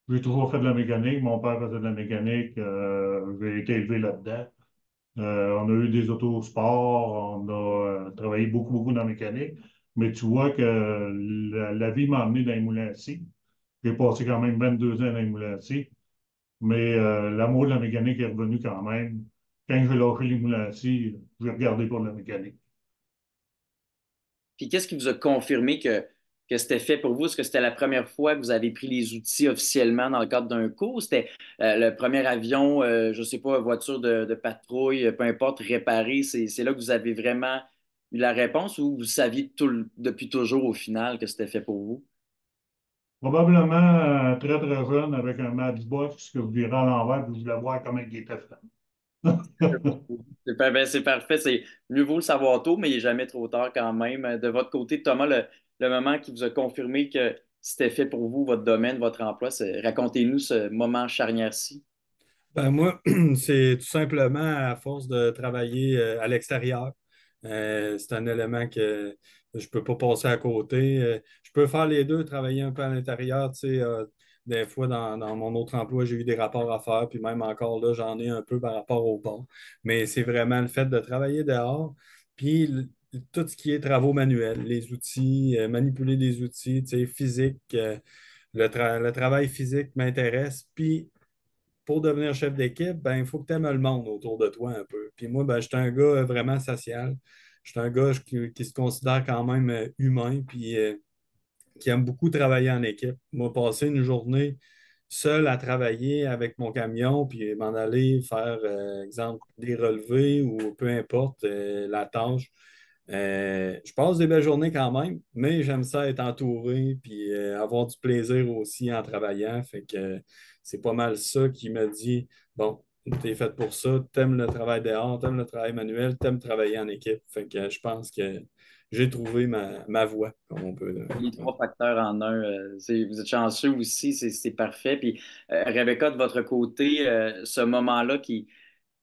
j'ai toujours fait de la mécanique. Mon père faisait de la mécanique. J'ai été élevé là-dedans. On a eu des autosports. On a travaillé beaucoup, beaucoup dans la mécanique. Mais tu vois que la vie m'a amené dans les moulins à scie. J'ai passé quand même 22 ans dans les moulins à scie. Mais l'amour de la mécanique est revenu quand même. Quand j'ai lâché les moulins à scie, j'ai regardé pour la mécanique. Puis qu'est-ce qui vous a confirmé que c'était fait pour vous? Est-ce que c'était la première fois que vous avez pris les outils officiellement dans le cadre d'un cours? C'était le premier avion, je ne sais pas, voiture de patrouille, peu importe, réparé. C'est là que vous avez vraiment eu la réponse ou vous saviez depuis toujours au final que c'était fait pour vous? Probablement très, très jeune avec un Matchbox que vous virez à l'envers et vous voulez voir comment il était fait. C'est parfait. C'est mieux vaut le savoir tôt, mais il n'est jamais trop tard quand même. De votre côté, Thomas, le moment qui vous a confirmé que c'était fait pour vous, votre domaine, votre emploi, racontez-nous ce moment charnière-ci. Ben moi, c'est tout simplement à force de travailler à l'extérieur. C'est un élément que je ne peux pas passer à côté. Je peux faire les deux, travailler un peu à l'intérieur. Tu sais, des fois, dans mon autre emploi, j'ai eu des rapports à faire, puis même encore là, j'en ai un peu par rapport au port. Mais c'est vraiment le fait de travailler dehors, puis tout ce qui est travaux manuels, les outils, manipuler des outils, tu sais, physiques. Le travail physique m'intéresse, puis pour devenir chef d'équipe, ben, il faut que tu aimes le monde autour de toi un peu. Puis moi, ben, je suis un gars vraiment social. Je suis un gars qui se considère quand même humain, puis qui aime beaucoup travailler en équipe. Moi, passer une journée seul à travailler avec mon camion, puis m'en aller faire, exemple, des relevés ou peu importe la tâche. Je passe des belles journées quand même, mais j'aime ça être entouré, puis avoir du plaisir aussi en travaillant. Fait que c'est pas mal ça qui me dit, bon, t'es fait pour ça, t'aimes le travail dehors, t'aimes le travail manuel, t'aimes travailler en équipe. Fait que je pense que j'ai trouvé ma voie, comme on peut. Les trois facteurs en un, vous êtes chanceux aussi, c'est parfait. Puis, Rebecca, de votre côté, ce moment-là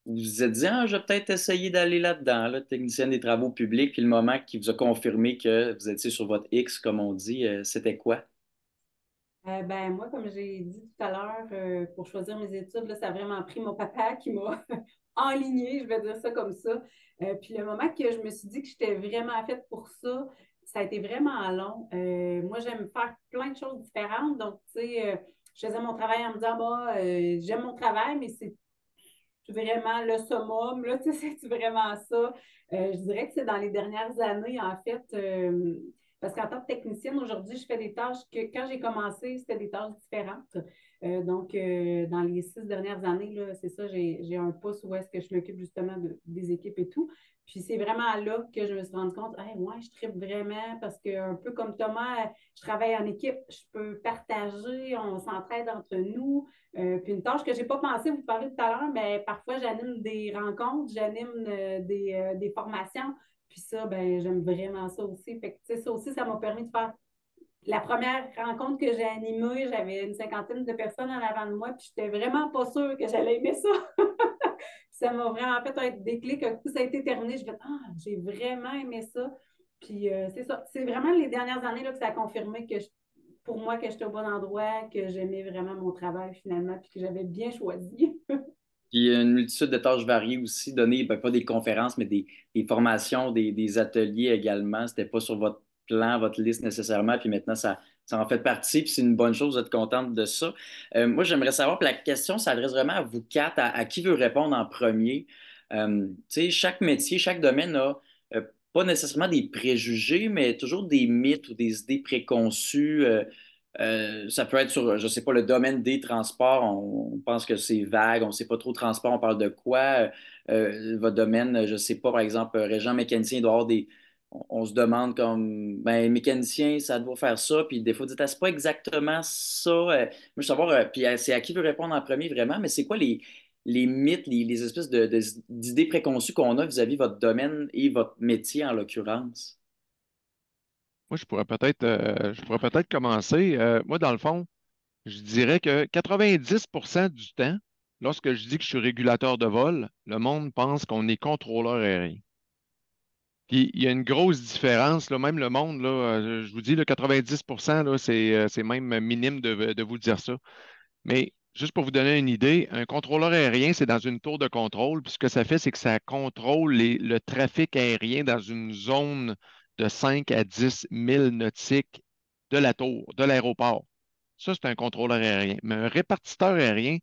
vous vous êtes dit, ah, je vais peut-être essayer d'aller là-dedans, là, technicienne des travaux publics, puis le moment qui vous a confirmé que vous étiez sur votre X, comme on dit, c'était quoi? Ben, moi, comme j'ai dit tout à l'heure, pour choisir mes études, là, ça a vraiment pris mon papa qui m'a enlignée, je vais dire ça comme ça. Puis le moment que je me suis dit que j'étais vraiment faite pour ça, ça a été vraiment long. Moi, j'aime faire plein de choses différentes. Donc, tu sais, je faisais mon travail en me disant, bah, j'aime mon travail, mais c'est vraiment le summum, là, tu sais, c'est vraiment ça. Je dirais que c'est dans les dernières années, en fait, parce qu'en tant que technicienne, aujourd'hui, je fais des tâches que quand j'ai commencé, c'était des tâches différentes. Dans les 6 dernières années, là, c'est ça, j'ai un poste où est-ce que je m'occupe justement des équipes et tout. Puis c'est vraiment là que je me suis rendu compte, hey, ouais, je tripe vraiment parce que un peu comme Thomas, je travaille en équipe, je peux partager, on s'entraide entre nous. Puis une tâche que je n'ai pas pensé vous parler tout à l'heure, mais parfois j'anime des rencontres, j'anime des formations. Puis ça, ben, j'aime vraiment ça aussi. Fait que, ça aussi, ça m'a permis de faire la première rencontre que j'ai animée, j'avais une cinquantaine de personnes en avant de moi, puis j'étais vraiment pas sûre que j'allais aimer ça. Ça m'a vraiment fait un déclic. Un coup, ça a été terminé. Je me ah, j'ai vraiment aimé ça. Puis c'est ça. C'est vraiment les dernières années là, que ça a confirmé que pour moi, que j'étais au bon endroit, que j'aimais vraiment mon travail finalement, puis que j'avais bien choisi. Puis une multitude de tâches variées aussi, donner, ben, pas des conférences, mais des formations, des ateliers également. C'était pas sur votre plan, votre liste nécessairement, puis maintenant, ça en fait partie, puis c'est une bonne chose, vous êtes contente de ça. Moi, j'aimerais savoir, puis la question s'adresse vraiment à vous quatre, à qui veut répondre en premier. Tu sais, chaque métier, chaque domaine a pas nécessairement des préjugés, mais toujours des mythes ou des idées préconçues. Ça peut être sur, je sais pas, le domaine des transports. On pense que c'est vague, on sait pas trop transport, on parle de quoi. Votre domaine, je sais pas, par exemple, régent mécanicien, il doit y avoir des. On se demande comme, ben, mécanicien, ça doit faire ça, puis des fois, vous dites, ah, c'est pas exactement ça. Moi, je veux savoir, puis c'est à qui veut répondre en premier vraiment, mais c'est quoi les mythes, les espèces d'idées préconçues qu'on a vis-à-vis de votre domaine et votre métier en l'occurrence? Moi, je pourrais peut-être commencer. Moi, dans le fond, je dirais que 90% du temps, lorsque je dis que je suis régulateur de vol, le monde pense qu'on est contrôleur aérien. Puis il y a une grosse différence, là, même le monde, là, je vous dis, le 90%, là, c'est même minime de vous dire ça. Mais juste pour vous donner une idée, un contrôleur aérien, c'est dans une tour de contrôle. Puis ce que ça fait, c'est que ça contrôle le trafic aérien dans une zone de 5 à 10 milles nautiques de la tour, de l'aéroport. Ça, c'est un contrôleur aérien. Mais un répartiteur aérien,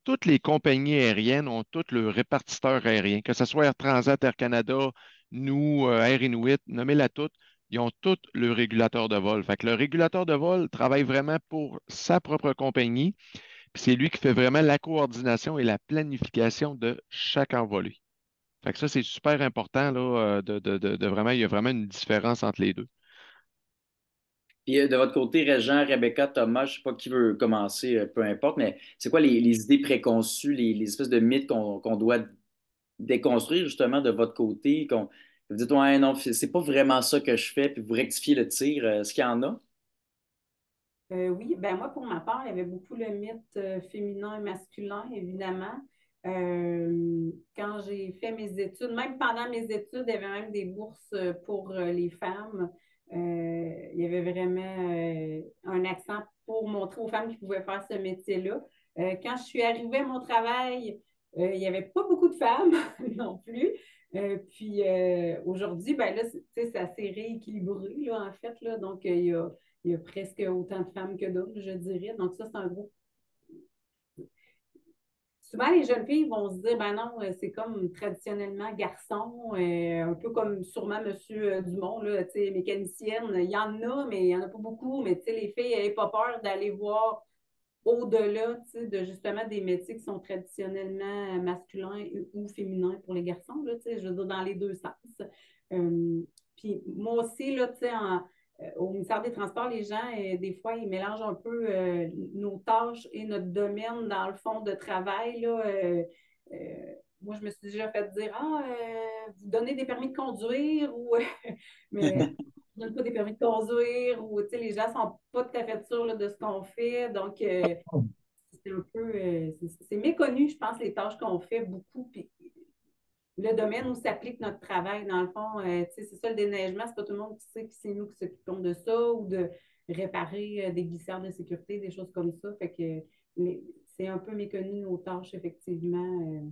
toutes les compagnies aériennes ont tous le répartiteur aérien, que ce soit Air Transat, Air Canada, nous, Air Inuit, nommez-la toutes, ils ont tous le régulateur de vol. Fait que le régulateur de vol travaille vraiment pour sa propre compagnie, puis c'est lui qui fait vraiment la coordination et la planification de chaque envolée. Fait que ça, c'est super important là, de vraiment, il y a vraiment une différence entre les deux. Puis de votre côté, Régent, Rebecca, Thomas, je ne sais pas qui veut commencer, peu importe, mais c'est quoi les idées préconçues, les espèces de mythes qu'on doit déconstruire justement de votre côté, vous dites, ouais, non, c'est pas vraiment ça que je fais, puis vous rectifiez le tir, est-ce qu'il y en a? Oui, ben moi, pour ma part, il y avait beaucoup le mythe féminin et masculin, évidemment. Quand j'ai fait mes études, même pendant mes études, il y avait même des bourses pour les femmes. Il y avait vraiment un accent pour montrer aux femmes qui pouvaient faire ce métier-là. Quand je suis arrivée à mon travail, il n'y avait pas beaucoup de femmes non plus. Puis aujourd'hui, ben là, c'est assez rééquilibré, là, en fait. Là, donc, il y a presque autant de femmes que d'hommes, je dirais. Donc, ça, c'est un gros. Souvent, les jeunes filles vont se dire, ben non, c'est comme traditionnellement garçon, un peu comme sûrement M. Dumont, là, tu sais, mécanicienne. Il y en a, mais il n'y en a pas beaucoup. Mais tu sais, les filles n'avaient pas peur d'aller voir au-delà, tu sais, de justement des métiers qui sont traditionnellement masculins ou féminins pour les garçons, là, tu sais, je veux dire, dans les deux sens. Euh, Puis moi aussi, là, tu sais, au ministère des Transports, les gens, des fois, ils mélangent un peu nos tâches et notre domaine dans le fond de travail, là. Euh, Moi, je me suis déjà fait dire, vous donnez des permis de conduire ou mais on ne donne pas des permis de conduire ou les gens ne sont pas tout à fait sûrs là, de ce qu'on fait. Donc, c'est un peu c'est méconnu, je pense, les tâches qu'on fait beaucoup. Puis le domaine où s'applique notre travail, dans le fond, c'est ça le déneigement, c'est pas tout le monde qui sait que c'est nous qui s'occupons de ça ou de réparer des glisseurs de sécurité, des choses comme ça. Fait que c'est un peu méconnu nos tâches, effectivement.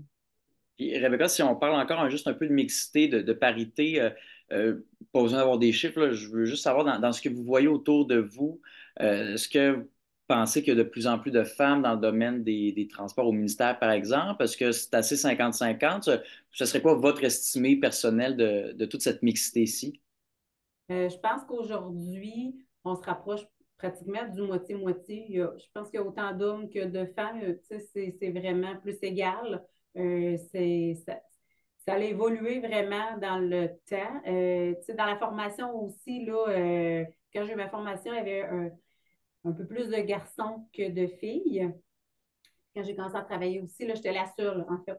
Puis, Rebecca, si on parle encore juste un peu de mixité, de parité, pas besoin d'avoir des chiffres, là, je veux juste savoir dans ce que vous voyez autour de vous, est-ce que vous pensez qu'il y a de plus en plus de femmes dans le domaine des transports au ministère, par exemple? Est-ce que c'est assez 50-50? Ce serait quoi votre estimé personnel de toute cette mixité-ci? Je pense qu'aujourd'hui, on se rapproche pratiquement du moitié-moitié. Je pense qu'il y a autant d'hommes que de femmes. Tu sais, c'est vraiment plus égal. Ça a évolué vraiment dans le temps. Tu sais, dans la formation aussi, là, quand j'ai eu ma formation, il y avait un peu plus de garçons que de filles. Quand j'ai commencé à travailler aussi, là, j'étais la seule, en fait.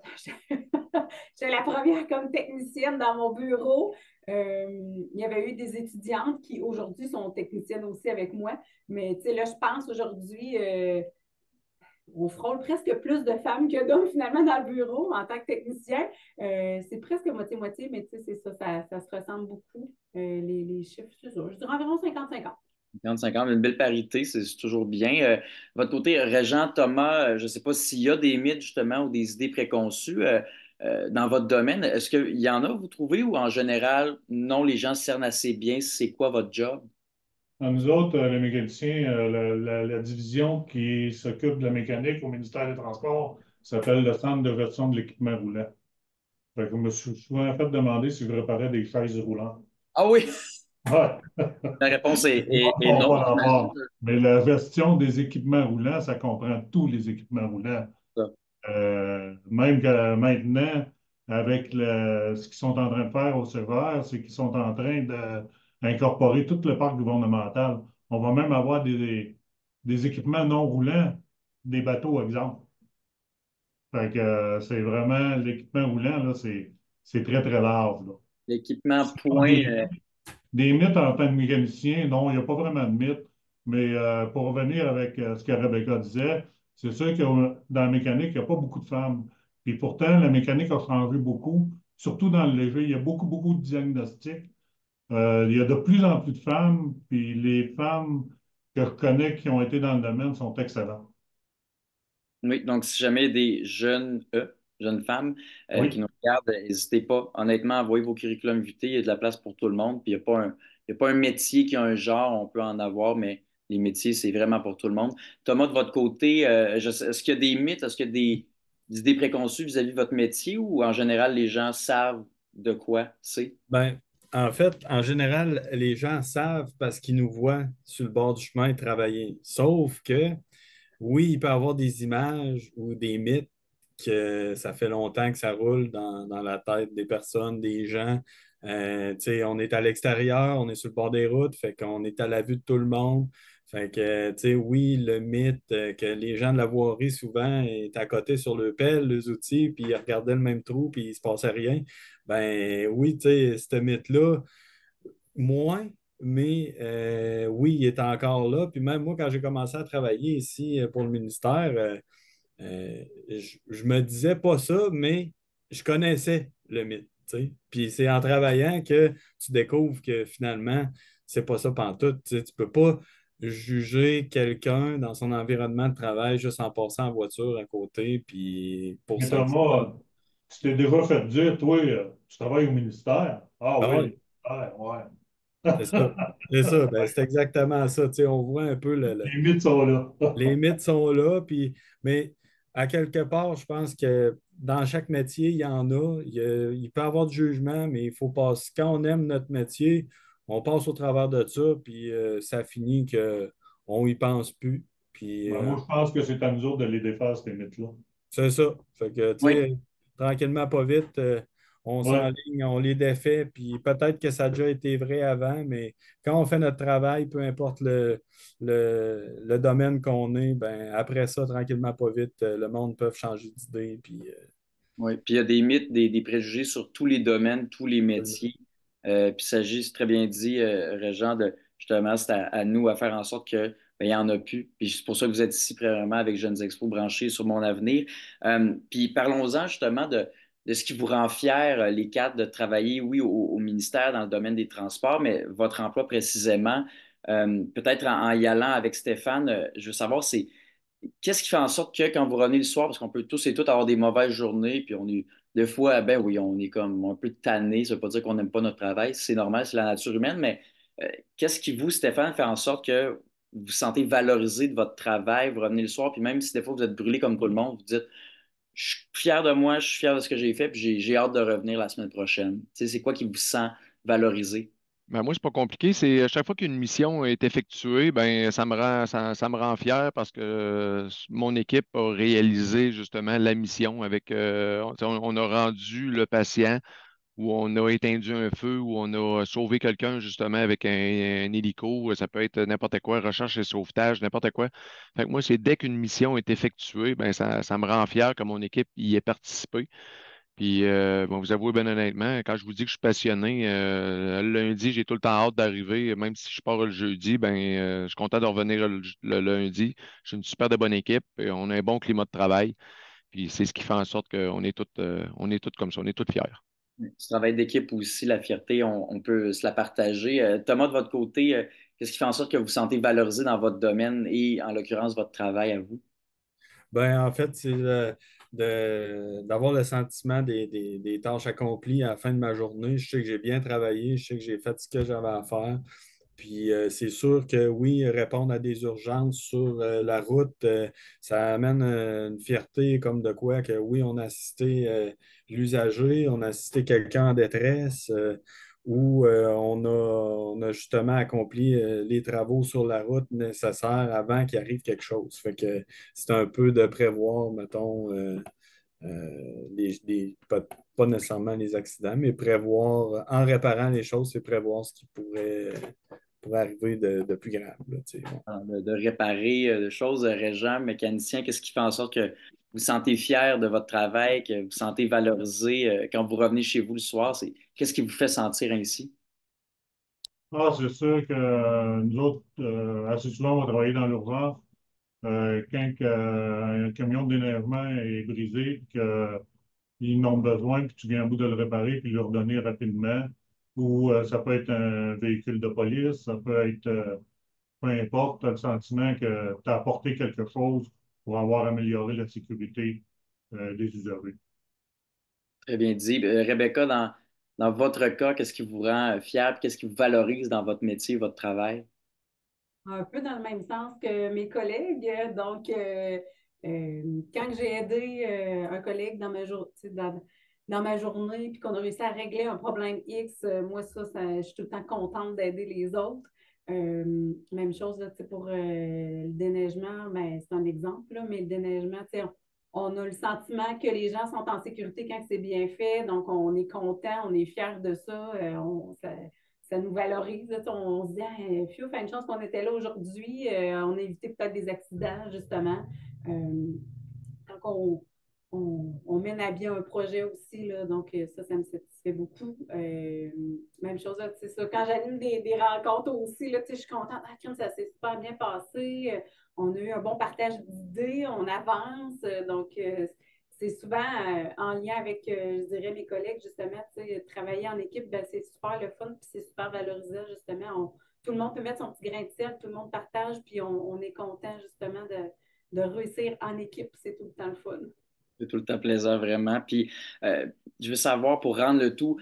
J'étais la première comme technicienne dans mon bureau. Il y avait eu des étudiantes qui aujourd'hui sont techniciennes aussi avec moi. Mais là, je pense aujourd'hui, on frôle presque plus de femmes que d'hommes finalement dans le bureau en tant que technicien. C'est presque moitié-moitié, mais c'est ça se ressemble beaucoup. Les chiffres, c'est ça. Je dirais environ 50-50. 50-50, une belle parité, c'est toujours bien. Votre côté, Régent Thomas, je ne sais pas s'il y a des mythes justement ou des idées préconçues dans votre domaine. Est-ce qu'il y en a, vous trouvez, ou en général, non, les gens cernent assez bien c'est quoi votre job? Nous autres, les mécaniciens, la division qui s'occupe de la mécanique au ministère des Transports s'appelle le Centre de gestion de l'équipement roulant. Fait que je me suis souvent fait demander si je réparais des chaises roulantes. Ah oui, Ouais. la réponse Les autres est n'ont non, pas j'imagine. rapport. Mais la gestion des équipements roulants, ça comprend tous les équipements roulants. Ça. Même que maintenant, avec ce qu'ils sont en train de faire au sévère, c'est qu'ils sont en train d'incorporer tout le parc gouvernemental. On va même avoir des équipements non roulants, des bateaux, exemple. Fait que c'est vraiment l'équipement roulant, là, c'est très, très large, là. L'équipement Sinon, point. des mythes en tant que mécanicien, non, il n'y a pas vraiment de mythes. Mais pour revenir avec ce que Rebecca disait, c'est sûr que dans la mécanique, il n'y a pas beaucoup de femmes. Puis pourtant, la mécanique a changé beaucoup, surtout dans le léger. Il y a beaucoup, beaucoup de diagnostics. Il y a de plus en plus de femmes, puis les femmes que je connais qui ont été dans le domaine sont excellentes. Oui, donc si jamais il y a des jeunes femmes qui Oui. nous regardent, n'hésitez pas. Honnêtement, envoyez vos curriculum vitae, il y a de la place pour tout le monde. Puis il y a pas un métier qui a un genre, on peut en avoir, mais les métiers, c'est vraiment pour tout le monde. Thomas, de votre côté, est-ce qu'il y a des mythes, est-ce qu'il y a des idées préconçues vis-à-vis de votre métier ou en général, les gens savent de quoi c'est? Ben, en fait, en général, les gens savent parce qu'ils nous voient sur le bord du chemin travailler. Sauf que, oui, il peut y avoir des images ou des mythes que ça fait longtemps que ça roule dans la tête des personnes, des gens. Tu sais, on est à l'extérieur, on est sur le bord des routes, fait qu'on est à la vue de tout le monde. Fait que, tu sais, oui, le mythe que les gens de la voirie, souvent, est à côté sur le pelle, les outils, puis ils regardaient le même trou, puis il se passait rien. Ben oui, tu sais, ce mythe-là, moins, mais oui, il est encore là. Puis même moi, quand j'ai commencé à travailler ici pour le ministère, je me disais pas ça, mais je connaissais le mythe, tu sais. Puis c'est en travaillant que tu découvres que finalement, c'est pas ça pantoute. Tu sais, tu peux pas juger quelqu'un dans son environnement de travail juste en passant en voiture à côté, puis pour Mais ça que c'est pas. Thomas, tu t'es déjà fait dire, toi, tu travailles au ministère? Ah Ah oui, le ouais, ministère, ouais. c'est ça. C'est ça, ben, c'est exactement ça. Tu sais, on voit un peu Les mythes sont là. les mythes sont là, puis, mais à quelque part, je pense que dans chaque métier, il y en a. Il peut y avoir du jugement, mais il faut passer. Quand on aime notre métier, on passe au travers de ça, puis ça finit qu'on n'y pense plus. Puis, Ben, moi, je pense que c'est à nous autres de les défaire, ces mythes-là. c'est ça. Fait que, tu Oui. sais, tranquillement, pas vite, on Ouais. s'enligne, on les défait, puis peut-être que ça a déjà été vrai avant, mais quand on fait notre travail, peu importe le domaine qu'on est, ben après ça, tranquillement, pas vite, le monde peut changer d'idée, puis Oui, puis il y a des mythes, des préjugés sur tous les domaines, tous les métiers. Puis il s'agit, c'est très bien dit, Régent, de justement, c'est à nous à faire en sorte que ben, il n'y en a plus. Puis c'est pour ça que vous êtes ici, premièrement, avec Jeunes Expos branchés sur mon avenir. Puis parlons-en justement de ce qui vous rend fier, les quatre, de travailler, oui, au ministère dans le domaine des transports, mais votre emploi précisément. Peut-être en y allant avec Stéphane, je veux savoir, c'est qu'est-ce qui fait en sorte que quand vous revenez le soir, parce qu'on peut tous et toutes avoir des mauvaises journées, puis on est des fois, ben oui, on est comme un peu tanné, ça veut pas dire qu'on n'aime pas notre travail, c'est normal, c'est la nature humaine, mais qu'est-ce qui vous, Stéphane, fait en sorte que vous vous sentez valorisé de votre travail, vous revenez le soir, puis même si des fois vous êtes brûlé comme tout le monde, vous dites, je suis fier de moi, je suis fier de ce que j'ai fait, puis j'ai hâte de revenir la semaine prochaine. Tu sais, c'est quoi qui vous sent valorisé? Ben, moi, c'est pas compliqué. C'est à chaque fois qu'une mission est effectuée, ben ça me rend fier parce que mon équipe a réalisé justement la mission avec on a rendu le patient où on a éteint un feu, où on a sauvé quelqu'un justement avec un hélico. Ça peut être n'importe quoi, recherche et sauvetage, n'importe quoi. Fait que moi, c'est dès qu'une mission est effectuée, ben ça me rend fier que mon équipe y ait participé. Puis, bon, vous avouez bien honnêtement, quand je vous dis que je suis passionné, le lundi, j'ai tout le temps hâte d'arriver. Même si je pars le jeudi, ben, je suis content de revenir le lundi. J'ai une super de bonne équipe et on a un bon climat de travail. Puis, c'est ce qui fait en sorte on est tous comme ça, on est tous fiers. Ce travail d'équipe aussi, la fierté, on peut se la partager. Thomas, de votre côté, qu'est-ce qui fait en sorte que vous vous sentez valorisé dans votre domaine et en l'occurrence votre travail à vous? ben, en fait, c'est d'avoir le sentiment des tâches accomplies à la fin de ma journée. Je sais que j'ai bien travaillé, je sais que j'ai fait ce que j'avais à faire. Puis c'est sûr que oui, répondre à des urgences sur la route, ça amène une fierté comme de quoi que oui, on a assisté l'usager, on a assisté quelqu'un en détresse, ou on a justement accompli les travaux sur la route nécessaires avant qu'il arrive quelque chose. Fait que c'est un peu de prévoir, mettons, pas nécessairement les accidents, mais prévoir, en réparant les choses, c'est prévoir ce qui pourrait arriver de plus grave. Là, tu sais. Bon. De réparer des choses, Régent, mécanicien, qu'est-ce qui fait en sorte que vous vous sentez fier de votre travail, que vous vous sentez valorisé quand vous revenez chez vous le soir? Qu'est-ce qui vous fait sentir ainsi? Ah, c'est sûr que nous autres, assez souvent, on va travailler dans l'urgence. Quand un camion de déneigement est brisé, qu'ils n'ont besoin, puis tu viens à bout de le réparer, puis le redonner rapidement. Ou ça peut être un véhicule de police, ça peut être, peu importe, tu as le sentiment que tu as apporté quelque chose pour avoir amélioré la sécurité des usagers. Très bien dit. Rebecca, dans votre cas, qu'est-ce qui vous rend fier? Qu'est-ce qui vous valorise dans votre métier, votre travail? Un peu dans le même sens que mes collègues. Donc, quand j'ai aidé un collègue dans ma journée, puis qu'on a réussi à régler un problème X, moi, je suis tout le temps contente d'aider les autres. Même chose là, pour le déneigement, ben, c'est un exemple, là, mais le déneigement, on a le sentiment que les gens sont en sécurité quand c'est bien fait, donc on est content, on est fiers de ça, ça nous valorise. Là, on se dit, ah, Fiu, fait une chance qu'on était là aujourd'hui. On a évité peut-être des accidents, justement. Donc, on mène à bien un projet aussi. Là, donc, ça me satisfait beaucoup. Même chose, là, ça, quand j'anime des rencontres aussi, là, je suis contente. Ah, crème, ça s'est super bien passé. On a eu un bon partage d'idées. On avance. Donc, c'est souvent en lien avec, je dirais, mes collègues, justement, travailler en équipe, ben, c'est super le fun, puis c'est super valorisant, justement. Tout le monde peut mettre son petit grain de sel, tout le monde partage, puis on est content, justement, de réussir en équipe. C'est tout le temps le fun. C'est tout le temps plaisant, vraiment. Puis, je veux savoir, pour rendre le tout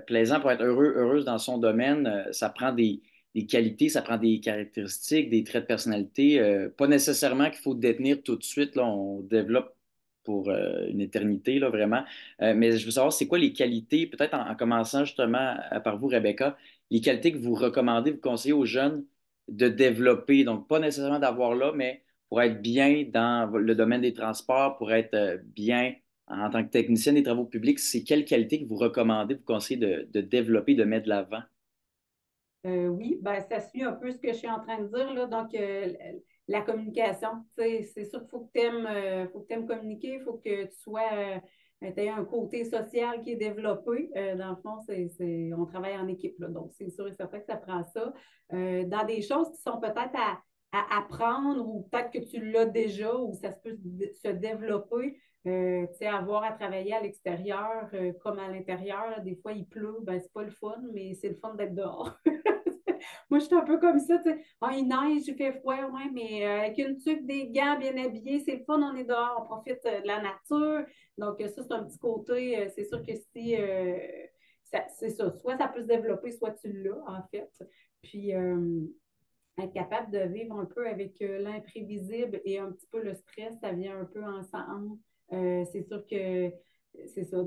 plaisant, pour être heureux, heureuse dans son domaine, ça prend des qualités, ça prend des caractéristiques, des traits de personnalité. Pas nécessairement qu'il faut détenir tout de suite. Là, on développe pour une éternité, là, vraiment. Mais je veux savoir, c'est quoi les qualités, peut-être en commençant justement par vous, Rebecca, les qualités que vous recommandez, vous conseillez aux jeunes de développer. Donc, pas nécessairement d'avoir là, mais pour être bien dans le domaine des transports, pour être bien en tant que technicien des travaux publics, c'est quelle qualité que vous recommandez, vous conseillez de développer, de mettre de l'avant? Oui, ben, ça suit un peu ce que je suis en train de dire, là. Donc, la communication, c'est sûr qu'il faut que tu aimes communiquer, il faut que tu aies un côté social qui est développé. Dans le fond, on travaille en équipe, là. Donc, c'est sûr et certain que ça prend ça. Dans des choses qui sont peut-être à apprendre ou peut-être que tu l'as déjà ou ça se peut se développer. Avoir à travailler à l'extérieur comme à l'intérieur, là, des fois il pleut, ben c'est pas le fun, mais c'est le fun d'être dehors. Moi, je suis un peu comme ça, tu sais. Ah, il neige, il fait froid, ouais, mais avec une tuque, des gants, bien habillés, c'est le fun, on est dehors, on profite de la nature. Donc, ça, c'est un petit côté. C'est sûr que si, c'est ça, soit ça peut se développer, soit tu l'as, en fait. Puis, être capable de vivre un peu avec l'imprévisible et un petit peu le stress, ça vient un peu ensemble. C'est sûr que c'est ça.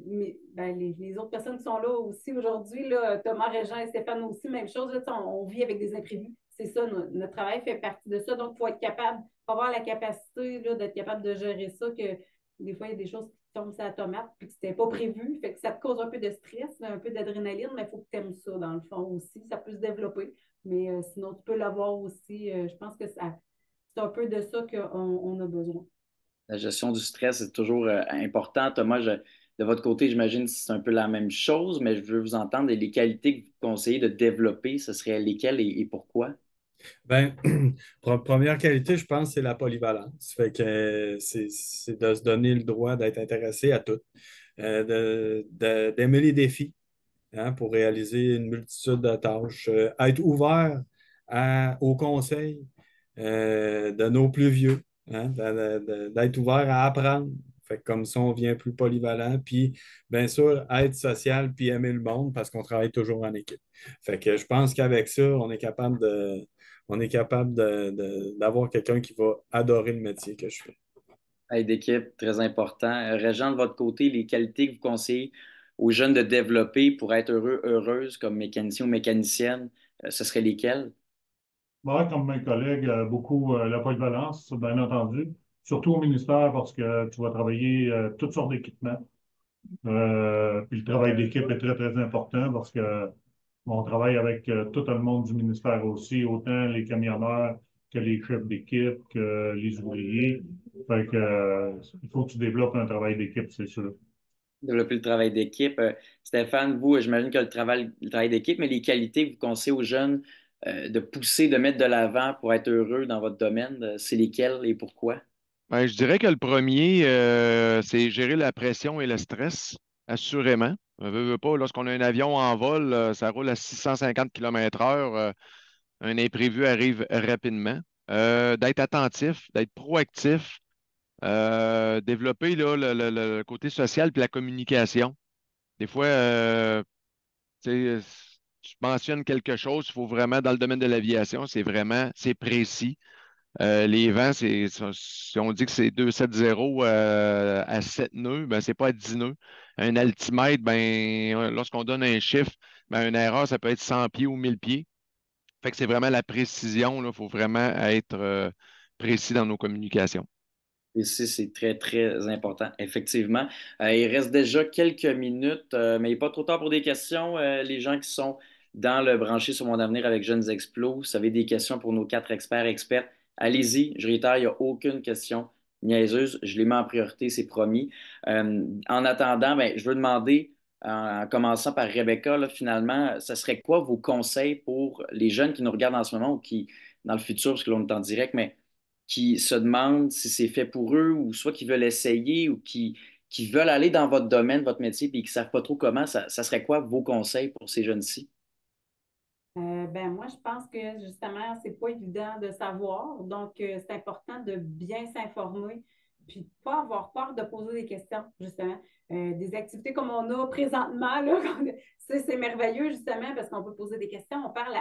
Mais, ben, les autres personnes qui sont là aussi aujourd'hui, là, Thomas, Régent et Stéphane aussi, même chose, là, on vit avec des imprévus. C'est ça, notre travail fait partie de ça. Donc, il faut être capable, faut avoir la capacité là, d'être capable de gérer ça, que des fois, il y a des choses qui tombent sur la tomate puis que c'était pas prévu. Fait que ça te cause un peu de stress, un peu d'adrénaline, mais il faut que tu aimes ça, dans le fond aussi. Ça peut se développer. Mais sinon, tu peux l'avoir aussi. Je pense que c'est un peu de ça qu'on a besoin. La gestion du stress est toujours important. Thomas, de votre côté, j'imagine que c'est un peu la même chose, mais je veux vous entendre. Et les qualités que vous conseillez de développer, ce seraient lesquelles et pourquoi? Ben, première qualité, je pense, c'est la polyvalence. Fait que c'est de se donner le droit d'être intéressé à tout, d'aimer les défis, hein, pour réaliser une multitude de tâches, être ouvert aux conseils de nos plus vieux, hein, d'être ouvert à apprendre. Fait que comme ça, on devient plus polyvalent. Puis, bien sûr, être social puis aimer le monde parce qu'on travaille toujours en équipe. Fait que je pense qu'avec ça, d'avoir quelqu'un qui va adorer le métier que je fais. Aide d'équipe, très important. Régent, de votre côté, les qualités que vous conseillez aux jeunes de développer pour être heureux, heureuses comme mécanicien ou mécanicienne, ce serait lesquelles? Moi, comme mes collègues, beaucoup la polyvalence, bien entendu, surtout au ministère parce que tu vas travailler toutes sortes d'équipements. Puis le travail d'équipe est très, très important parce que on travaille avec tout le monde du ministère aussi, autant les camionneurs que les chefs d'équipe, que les ouvriers. Fait que, il faut que tu développes un travail d'équipe, c'est sûr. Développer le travail d'équipe. Stéphane, vous, j'imagine que le travail d'équipe, mais les qualités que vous conseillez aux jeunes de pousser, de mettre de l'avant pour être heureux dans votre domaine, c'est lesquelles et pourquoi? Ben, je dirais que le premier, c'est gérer la pression et le stress, assurément. Veut pas, lorsqu'on a un avion en vol, ça roule à 650 km/h, un imprévu arrive rapidement. D'être attentif, d'être proactif, développer là, le côté social puis la communication. Des fois, tu sais, tu mentionnes quelque chose, il faut vraiment, dans le domaine de l'aviation, c'est précis. Les vents, si on dit que c'est 270 à 7 nœuds, ben, c'est pas à 10 nœuds. Un altimètre, ben, lorsqu'on donne un chiffre, ben, une erreur, ça peut être 100 pieds ou 1000 pieds. Fait que c'est vraiment la précision, il faut vraiment être précis dans nos communications. Ici, c'est très, très important, effectivement. Il reste déjà quelques minutes, mais il n'est pas trop tard pour des questions. Les gens qui sont dans le branché sur mon avenir avec Jeunes Explos, vous avez des questions pour nos quatre experts, expertes, allez-y. Je réitère, il n'y a aucune question niaiseuse. Je les mets en priorité, c'est promis. En attendant, ben, je veux demander, en commençant par Rebecca, là, finalement, ce serait quoi vos conseils pour les jeunes qui nous regardent en ce moment ou qui, dans le futur, parce que l'on est en direct, mais qui se demandent si c'est fait pour eux ou soit qui veulent essayer ou qui veulent aller dans votre domaine, votre métier, puis qui ne savent pas trop comment, ça serait quoi vos conseils pour ces jeunes-ci? Ben, moi, je pense que justement, c'est pas évident de savoir. Donc, c'est important de bien s'informer puis de pas avoir peur de poser des questions, justement. Des activités comme on a présentement, là, c'est merveilleux, justement, parce qu'on peut poser des questions. On parle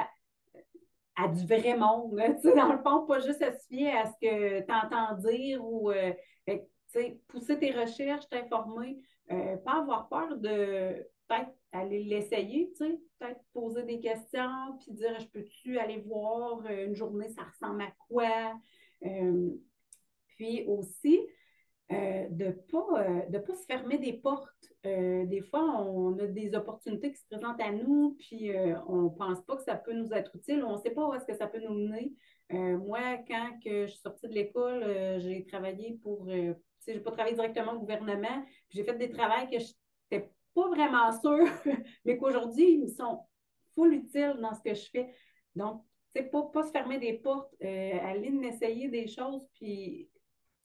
à du vrai monde, là, dans le fond, pas juste à se fier à ce que tu entends dire ou pousser tes recherches, t'informer, pas avoir peur de peut-être aller l'essayer, peut-être poser des questions, puis dire je peux-tu aller voir une journée, ça ressemble à quoi? Puis aussi, de pas se fermer des portes. Des fois, on a des opportunités qui se présentent à nous, puis on ne pense pas que ça peut nous être utile, on ne sait pas où est-ce que ça peut nous mener. Moi, quand que je suis sortie de l'école, j'ai travaillé je n'ai pas travaillé directement au gouvernement, puis j'ai fait des travaux que je n'étais pas vraiment sûre, mais qu'aujourd'hui, ils me sont full utiles dans ce que je fais. Donc, pas se fermer des portes, aller essayer des choses, puis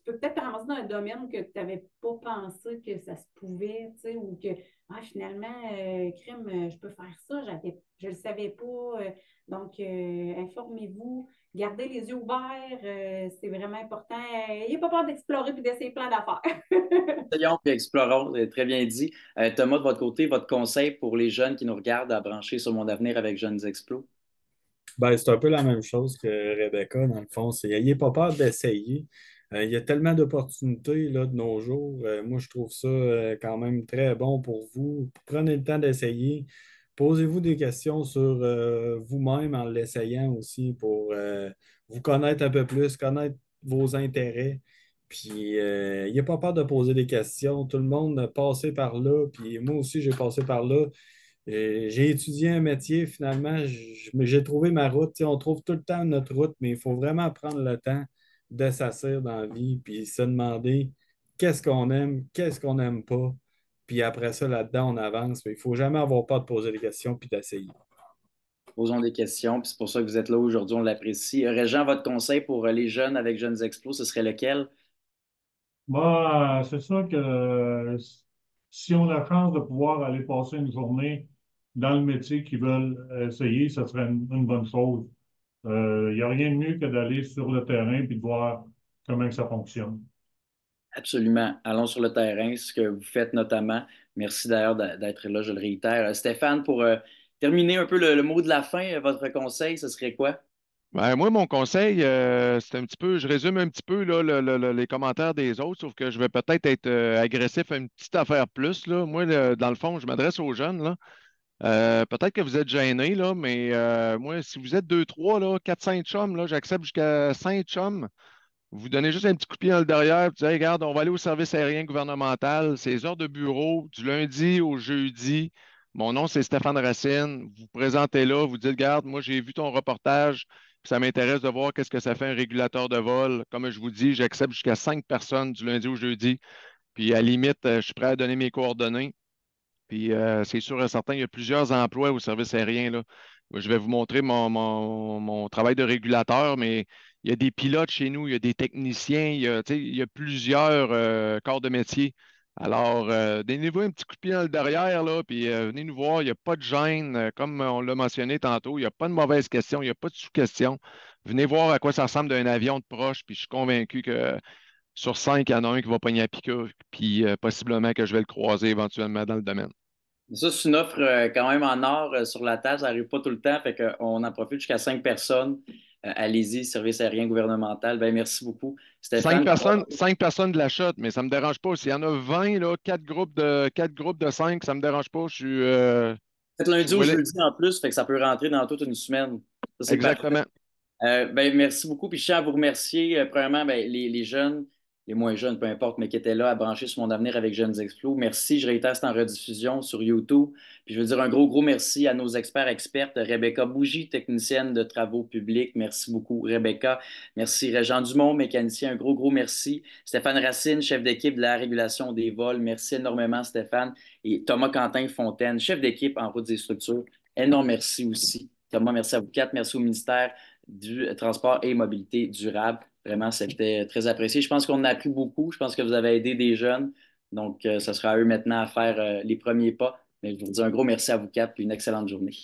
tu peux peut-être te ramasser dans un domaine que tu n'avais pas pensé que ça se pouvait, tu sais, ou que finalement, crime, je peux faire ça, je ne le savais pas. Donc, informez-vous, gardez les yeux ouverts, c'est vraiment important. N'ayez pas peur d'explorer et d'essayer plein d'affaires. Essayons puis explorons, très bien dit. Thomas, de votre côté, votre conseil pour les jeunes qui nous regardent à brancher sur Mon Avenir avec Jeunes Explos? Ben, c'est un peu la même chose que Rebecca, dans le fond. C'est n'ayez pas peur d'essayer. Il y a tellement d'opportunités là, de nos jours. Moi, je trouve ça quand même très bon pour vous. Prenez le temps d'essayer. Posez-vous des questions sur vous-même en l'essayant aussi pour vous connaître un peu plus, connaître vos intérêts. Puis, n'ayez pas peur de poser des questions. Tout le monde a passé par là. Puis, moi aussi, j'ai passé par là. J'ai étudié un métier, finalement, j'ai trouvé ma route. Tu sais, on trouve tout le temps notre route, mais il faut vraiment prendre le temps de s'asseoir dans la vie, puis se demander qu'est-ce qu'on n'aime pas. Puis après ça, là-dedans, on avance. Mais il ne faut jamais avoir peur de poser des questions puis d'essayer. Posons des questions, puis c'est pour ça que vous êtes là aujourd'hui, on l'apprécie. Régent, votre conseil pour les jeunes avec Jeunes Explos, ce serait lequel? Moi, c'est sûr que si on a la chance de pouvoir aller passer une journée dans le métier qu'ils veulent essayer, ça serait une bonne chose. Il n'y a rien de mieux que d'aller sur le terrain et de voir comment que ça fonctionne. Absolument. Allons sur le terrain, ce que vous faites notamment. Merci d'ailleurs d'être là, je le réitère. Stéphane, pour terminer un peu le mot de la fin, votre conseil, ce serait quoi? Ben, moi, mon conseil, c'est un petit peu, je résume un petit peu là, les commentaires des autres, sauf que je vais peut-être être agressif à une petite affaire plus. Là. Moi, dans le fond, je m'adresse aux jeunes. Là. Peut-être que vous êtes gênés, là, mais moi, si vous êtes deux, trois, là, 4, 5 chums, là, j'accepte jusqu'à 5 chums. Vous donnez juste un petit coup de pied dans le derrière, puis vous dites, hey, regarde, on va aller au service aérien gouvernemental. C'est les heures de bureau, du lundi au jeudi. Mon nom, c'est Stéphane Racine. Vous vous présentez là, vous dites, regarde, moi, j'ai vu ton reportage, puis ça m'intéresse de voir qu'est-ce que ça fait un régulateur de vol. Comme je vous dis, j'accepte jusqu'à 5 personnes du lundi au jeudi. Puis à la limite, je suis prêt à donner mes coordonnées. Puis c'est sûr et certain, il y a plusieurs emplois au service aérien, là. Moi, je vais vous montrer mon travail de régulateur, mais il y a des pilotes chez nous, il y a des techniciens, tu sais, il y a plusieurs corps de métier. Alors, donnez-vous un petit coup de pied dans le derrière, là, puis venez nous voir, il n'y a pas de gêne. Comme on l'a mentionné tantôt, il n'y a pas de mauvaises questions, il n'y a pas de sous-questions. Venez voir à quoi ça ressemble d'un avion de proche, puis je suis convaincu que sur 5, il y en a un qui va pogner à piqûre, puis possiblement que je vais le croiser éventuellement dans le domaine. Ça, c'est une offre quand même en or sur la table. Ça n'arrive pas tout le temps. Fait qu'on en profite jusqu'à 5 personnes. Allez-y, service aérien gouvernemental. Ben, merci beaucoup, Cinq Stéphane. personnes, 5 personnes de la shot, mais ça ne me dérange pas. S'il y en a 20, là, 4 groupes de 5, ça ne me dérange pas. C'est Je suis lundi au willing. jeudi en plus, fait que ça peut rentrer dans toute une semaine. Ça, c'est parfait. Exactement. Ben, merci beaucoup. Puis je tiens à vous remercier. Premièrement, ben, les jeunes, les moins jeunes, peu importe, mais qui étaient là à brancher sur Mon Avenir avec Jeunes Explos. Merci. Je réitère, c'est en rediffusion sur YouTube. Puis je veux dire un gros, gros merci à nos experts, expertes. Rebecca Bougie, technicienne de travaux publics. Merci beaucoup, Rebecca. Merci, Régent Dumont, mécanicien. Un gros, gros merci. Stéphane Racine, chef d'équipe de la régulation des vols. Merci énormément, Stéphane. Et Thomas Quentin Fontaine, chef d'équipe en route des structures. Énorme merci aussi. Thomas, merci à vous quatre. Merci au ministère du transport et mobilité durable. Vraiment, c'était très apprécié. Je pense qu'on a appris beaucoup. Je pense que vous avez aidé des jeunes. Donc, ce sera à eux maintenant à faire les premiers pas. Mais je vous dis un gros merci à vous quatre et une excellente journée.